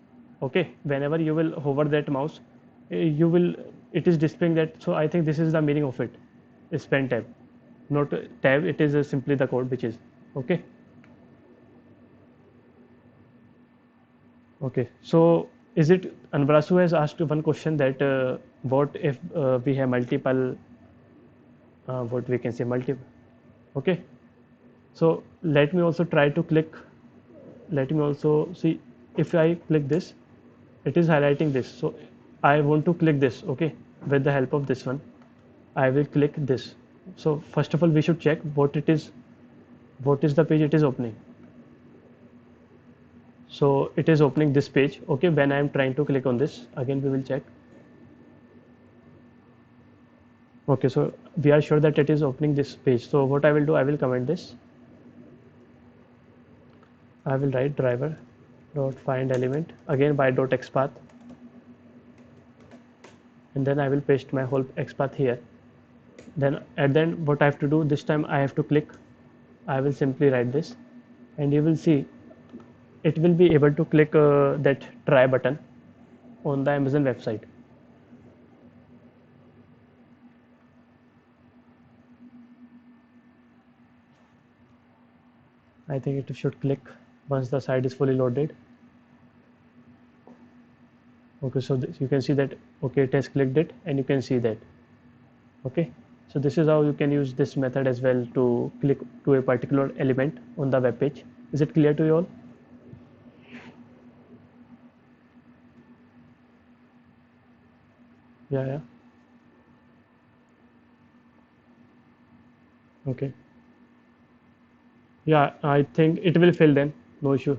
okay, whenever you will hover that mouse, you will, it is displaying that. So I think this is the meaning of it, span tab, not tab, it is simply the code which is, okay. Okay, so is it, Anbrasu has asked one question that what if we have multiple, what we can say, multiple, okay. So let me also try to click, let me also see, if I click this, it is highlighting this. So I want to click this, okay, with the help of this one, I will click this. So first of all, we should check what it is, what is the page it is opening. So it is opening this page, okay, when I am trying to click on this, again we will check. Okay, so we are sure that it is opening this page. So what I will do, I will comment this. I will write driver dot find element again by dot XPath, and then I will paste my whole XPath here. Then at the end, what I have to do this time, I have to click, I will simply write this, and you will see it will be able to click that try button on the Amazon website. I think it should click once the site is fully loaded. Okay, so you can see that, okay, it has clicked it, and you can see that. Okay, so this is how you can use this method as well to click to a particular element on the web page. Is it clear to you all? Yeah. Okay. Yeah, I think it will fill then, no issue.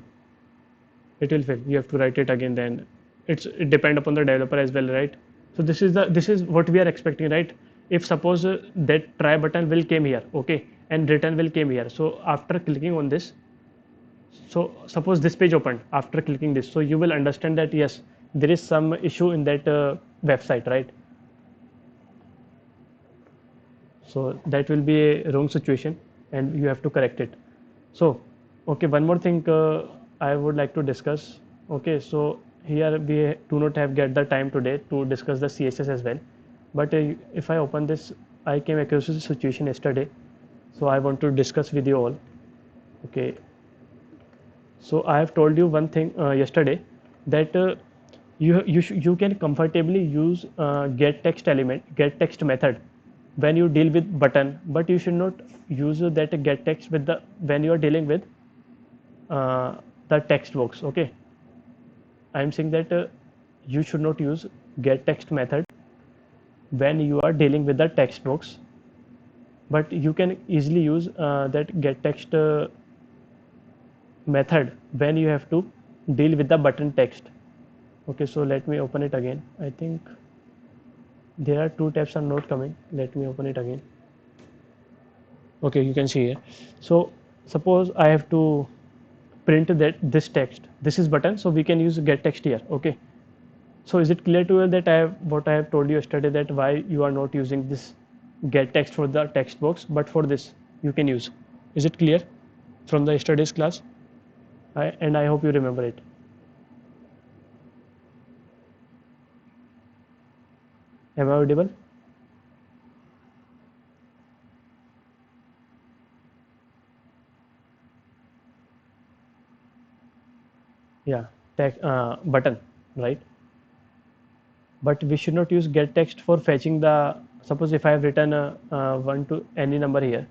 It will fill, you have to write it again, then it depend upon the developer as well, right? So this is what we are expecting, right? if suppose that try button will came here, okay, and return will came here. So after clicking on this, so suppose this page opened after clicking this, so you will understand that yes, there is some issue in that website, right? So that will be a wrong situation and you have to correct it. So okay, one more thing I would like to discuss. Okay, so here we do not have get the time today to discuss the CSS as well, but if I open this, I came across this situation yesterday, so I want to discuss with you all. Okay, so I have told you one thing yesterday, that you can comfortably use get text element, get text method when you deal with button, but you should not use that get text with the when you are dealing with the text box. Okay, I am saying that you should not use get text method when you are dealing with the text box, but you can easily use that get text method when you have to deal with the button text. Okay, so let me open it again. I think there are two tabs are not coming. Let me open it again. Okay, you can see here. So suppose I have to print that this text, this is button, so we can use get text here. Okay, so is it clear to you that I have what I have told you yesterday, that why you are not using this get text for the text box, but for this you can use? Is it clear from the yesterday's class? And I hope you remember it. Am I audible? Yeah, button, right? But we should not use get text for fetching the, suppose if I have written one to any number here,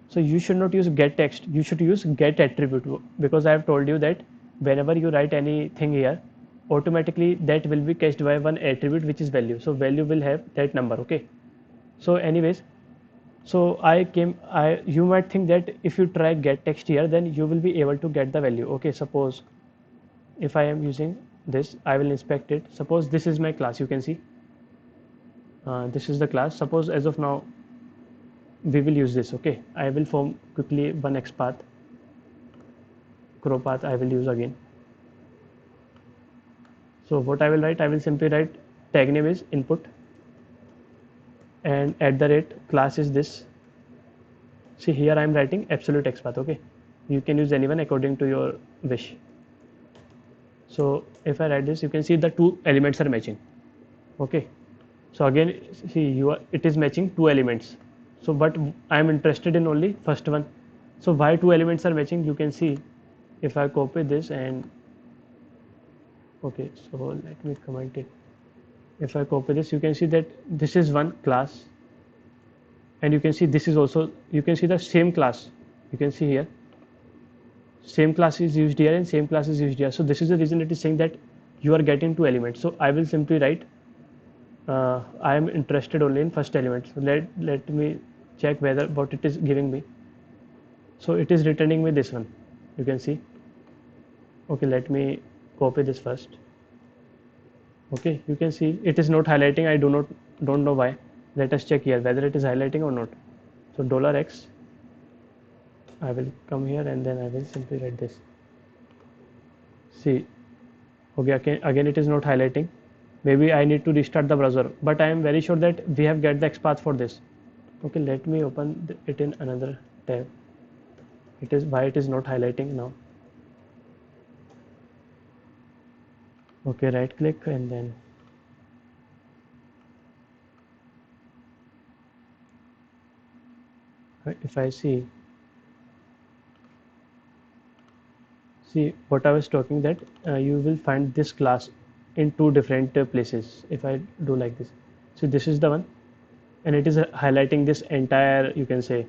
so you should not use get text, you should use get attribute, because I have told you that whenever you write anything here, automatically that will be cached by one attribute which is value, so value will have that number. Okay, so anyways, so you might think that if you try get text here, then you will be able to get the value. Okay, suppose if I am using this, I will inspect it. Suppose this is my class, you can see this is the class. Suppose as of now we will use this. Okay, I will form quickly one XPath, crow path I will use again. So what I will write, I will simply write tag name is input and at the rate class is this. See here I am writing absolute XPath. Okay, you can use anyone according to your wish. So if I write this, you can see the two elements are matching. Okay, so again see it is matching two elements, so but I am interested in only first one. So why two elements are matching, you can see if I copy this and okay, so let me comment it. If I copy this, you can see that this is one class and you can see this is also, you can see the same class, you can see here same class is used here and same class is used here. So this is the reason it is saying that you are getting two elements. So I will simply write I am interested only in first element. So let me check whether what it is giving me. So it is returning me this one, you can see. Okay, let me copy this first. Okay, you can see it is not highlighting. I don't know why. Let us check here whether it is highlighting or not. So $X, I will come here and then I will simply write this. See, okay, again it is not highlighting. Maybe I need to restart the browser, but I am very sure that we have get the XPath for this. Okay, let me open it in another tab. It is why it is not highlighting now. Okay, right click and then if I see what I was talking, that you will find this class in two different places. If I do like this, so this is the one and it is highlighting this entire, you can say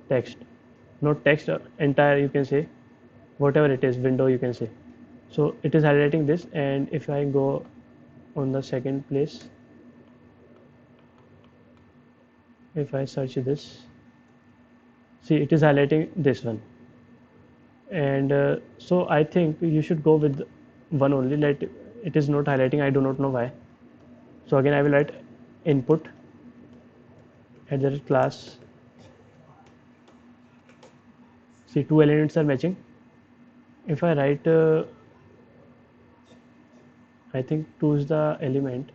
text, not text, entire, you can say whatever it is, window, you can say. So it is highlighting this, and if I go on the second place, if I search this, see it is highlighting this one. And so I think you should go with one only. Let it is not highlighting, I do not know why. So again I will write input class. See, two elements are matching. If I write, I think 2 is the element.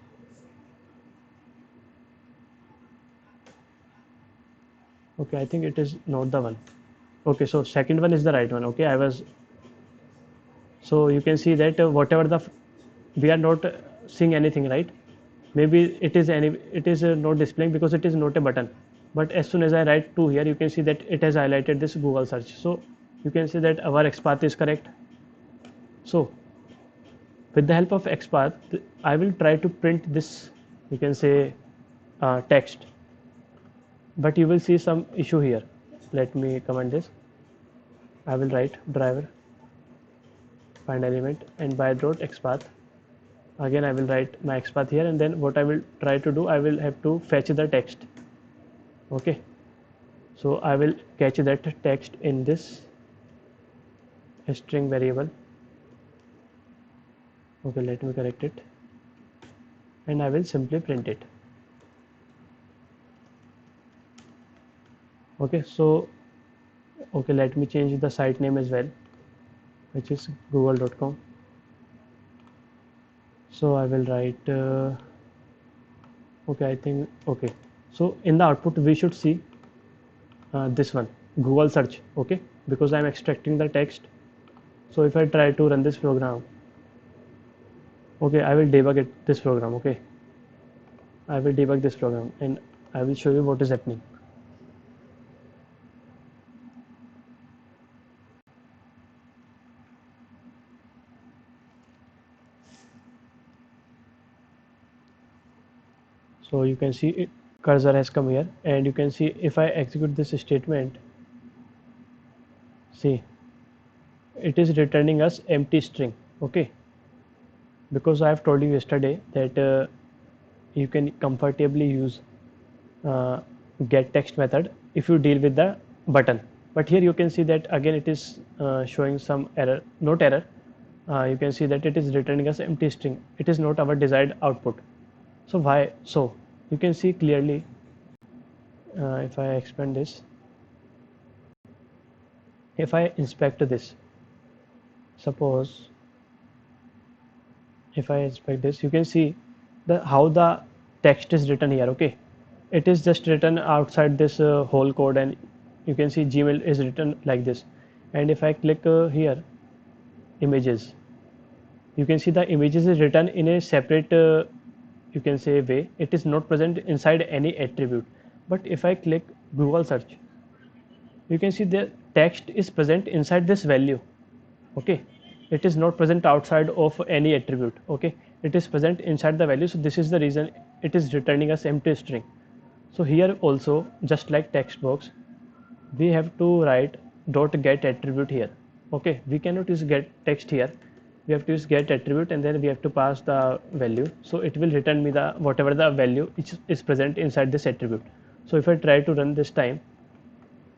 Okay, I think it is not the one. Okay, so second one is the right one. Okay, so you can see that whatever we are not seeing anything, right? Maybe it is not displaying because it is not a button. But as soon as I write 2 here, you can see that it has highlighted this Google search. So you can see that our XPath is correct. So with the help of XPath, I will try to print this, you can say, text, but you will see some issue here. Let me comment this. I will write driver find element and by dot XPath. Again I will write my XPath here, and then what I will try to do, I will have to fetch the text. Okay, so I will catch that text in this string variable. Okay, let me correct it, and I will simply print it. Okay, so okay, let me change the site name as well, which is google.com. So I will write okay, I think okay, so in the output we should see this one, Google search. Okay, because I am extracting the text. So if I try to run this program, okay, I will debug this program. Okay, I will debug this program and I will show you what is happening. So you can see it, cursor has come here, and you can see if I execute this statement, see, it is returning us empty string. Okay, because I have told you yesterday that you can comfortably use get text method if you deal with the button. But here you can see that again it is showing some error, not error. You can see that it is returning us empty string. It is not our desired output. So why so? You can see clearly if I expand this, if I inspect this, suppose if I inspect this, you can see how the text is written here. Okay, it is just written outside this whole code, and you can see Gmail is written like this. And if I click here, images, you can see the images is written in a separate you can say way. It is not present inside any attribute. But if I click Google search, you can see the text is present inside this value. Okay, it is not present outside of any attribute. Okay, it is present inside the value. So this is the reason it is returning us empty string. So here also, just like text box, we have to write dot get attribute here. Okay, we cannot use get text here. We have to use get attribute, and then we have to pass the value. So it will return me the whatever the value which is present inside this attribute. So if I try to run this time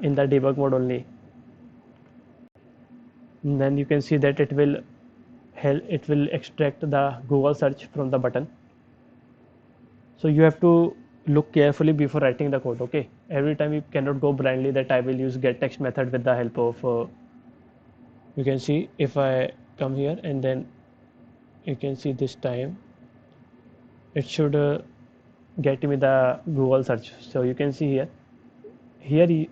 in the debug mode only, then you can see that it will extract the Google search from the button. So you have to look carefully before writing the code. Okay, every time you cannot go blindly that I will use get text method with the help of you can see if I come here, and then you can see this time it should get me the Google search. So you can see here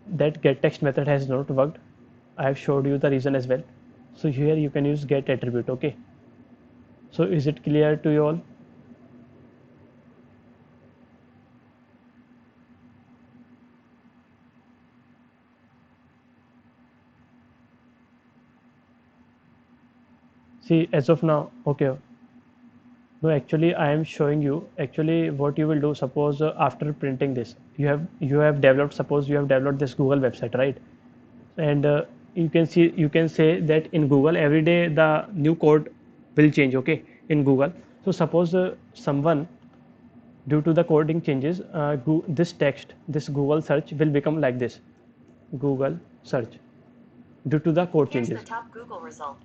that get text method has not worked. I have showed you the reason as well. So here you can use get attribute. Okay, so is it clear to you all? See, as of now, okay. No, actually, I am showing you actually what you will do. Suppose after printing this, you have developed. Suppose you have developed this Google website, right? And you can say that in Google every day the new code will change. Okay, in Google. So suppose someone, due to the coding changes, this text, this Google search will become like this. Google search due to the code changes. The top Google result.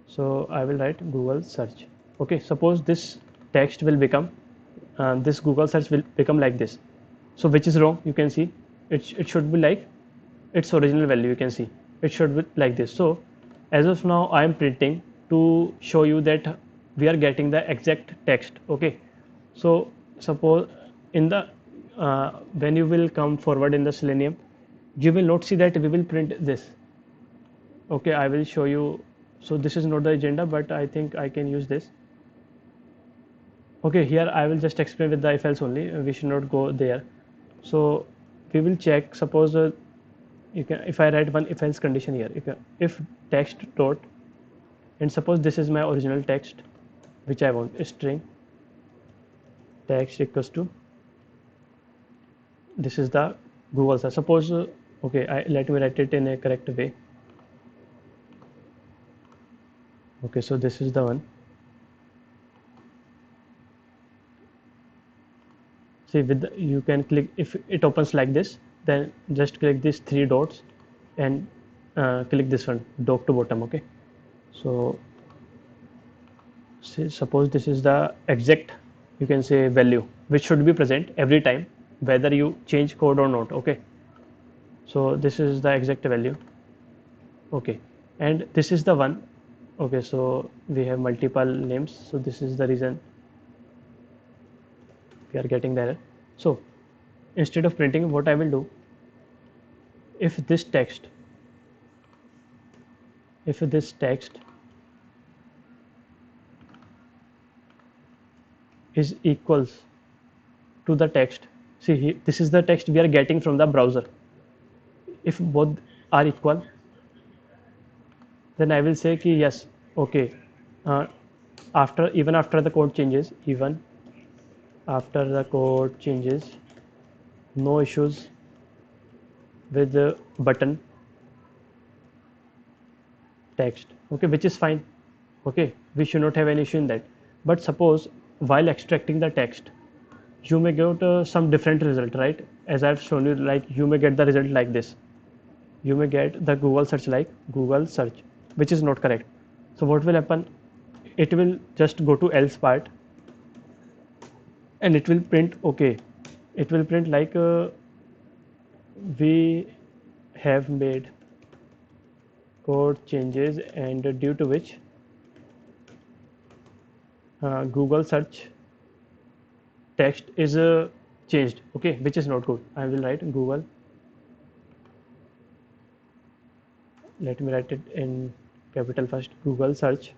So I will write Google search. Okay, suppose this text will become this Google search will become like this. So which is wrong? You can see it should be like its original value. You can see it should be like this. So as of now I am printing to show you that we are getting the exact text. Okay, so suppose in the when you will come forward in the Selenium, you will not see that we will print this. Okay, I will show you. So this is not the agenda, but I think I can use this. Okay, here I will just explain with the if else only. We should not go there. So we will check. Suppose you can, if I write one if else condition here, if text dot, and suppose this is my original text which I want, a string text equals to, this is the Google search. Suppose okay, let me write it in a correct way. Okay, so this is the one. See, you can click, if it opens like this, then just click these three dots and click this one, dock to bottom. Okay, so suppose this is the exact, you can say, value which should be present every time whether you change code or not. Okay, so this is the exact value. Okay, and this is the one. Okay, so we have multiple names, so this is the reason we are getting the error. So instead of printing, what I will do, if this text is equals to the text, see this is the text we are getting from the browser. If both are equal, then I will say ki yes, okay, uh, even after the code changes, no issues with the button text. Okay, which is fine. Okay, we should not have any issue in that. But suppose while extracting the text, you may get some different result, right? As I've shown you, like you may get the result like this. You may get the Google search like Google search, which is not correct. So what will happen? It will just go to else part, and it will print, okay, it will print like we have made code changes, and due to which Google search text is changed. Okay, which is not good. I will write Google, let me write it in capital first, Google search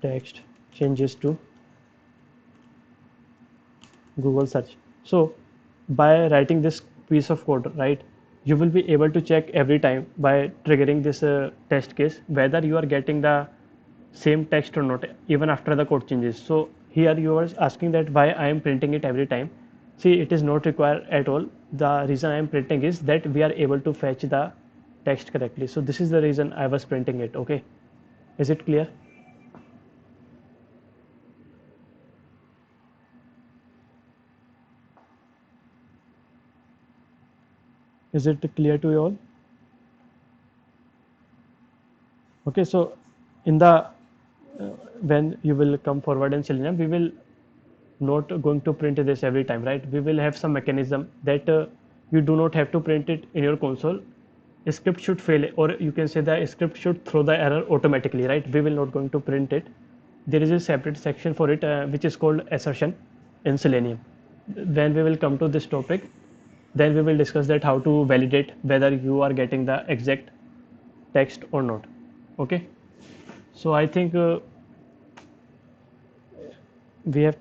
text changes to Google search. So by writing this piece of code, right, you will be able to check every time by triggering this test case whether you are getting the same text or not, even after the code changes. So here you are asking that why I am printing it every time. See, it is not required at all. The reason I am printing is that we are able to fetch the text correctly. So this is the reason I was printing it. Okay, is it clear? Is it clear to you all? Okay, so in the when you will come forward in Selenium, we will not going to print this every time, right? We will have some mechanism that you do not have to print it in your console. A script should fail, or you can say the script should throw the error automatically, right? We will not going to print it. There is a separate section for it which is called assertion in Selenium. When we will come to this topic, then we will discuss that how to validate whether you are getting the exact text or not. Okay, so I think we have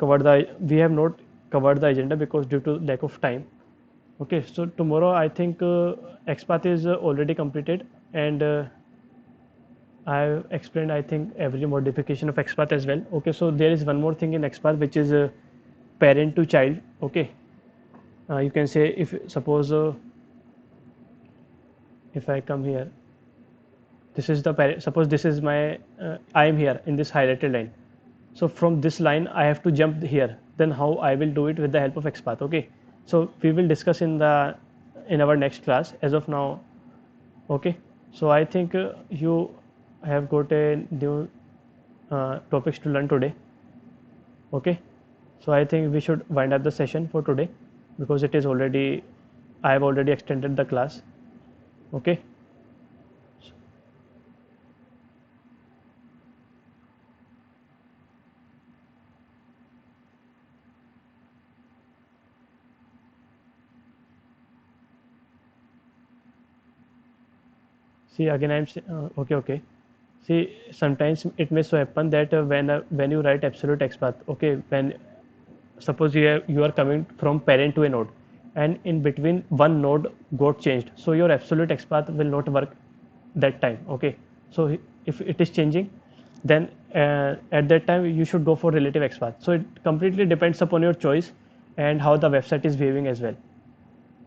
not covered the agenda because due to lack of time. Okay, so tomorrow I think XPath is already completed, and I have explained I think every modification of XPath as well. Okay, so there is one more thing in XPath which is parent to child. Okay, you can say, if suppose if I come here, this is the parent, suppose this is my I am here in this highlighted line. So from this line I have to jump here, then how I will do it with the help of XPath. Okay, so we will discuss in our next class. As of now, okay, so I think you have got a new topics to learn today. Okay, So I think we should wind up the session for today because it is already, I have already extended the class. Okay. See again, okay. See, sometimes it may so happen that when you write absolute XPath, okay, when suppose you are coming from parent to a node, and in between one node got changed, so your absolute XPath will not work that time. Okay, so if it is changing, then at that time you should go for relative XPath. So it completely depends upon your choice and how the website is behaving as well.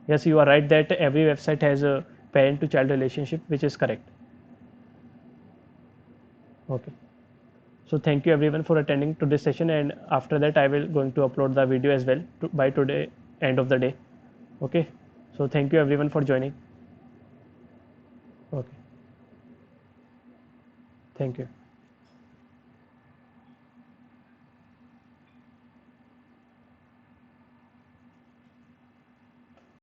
Yes, you are right that every website has a parent to child relationship, which is correct. Okay. So thank you everyone for attending to this session, and after that I will going to upload the video as well by today end of the day. Okay. So thank you everyone for joining. Okay. Thank you.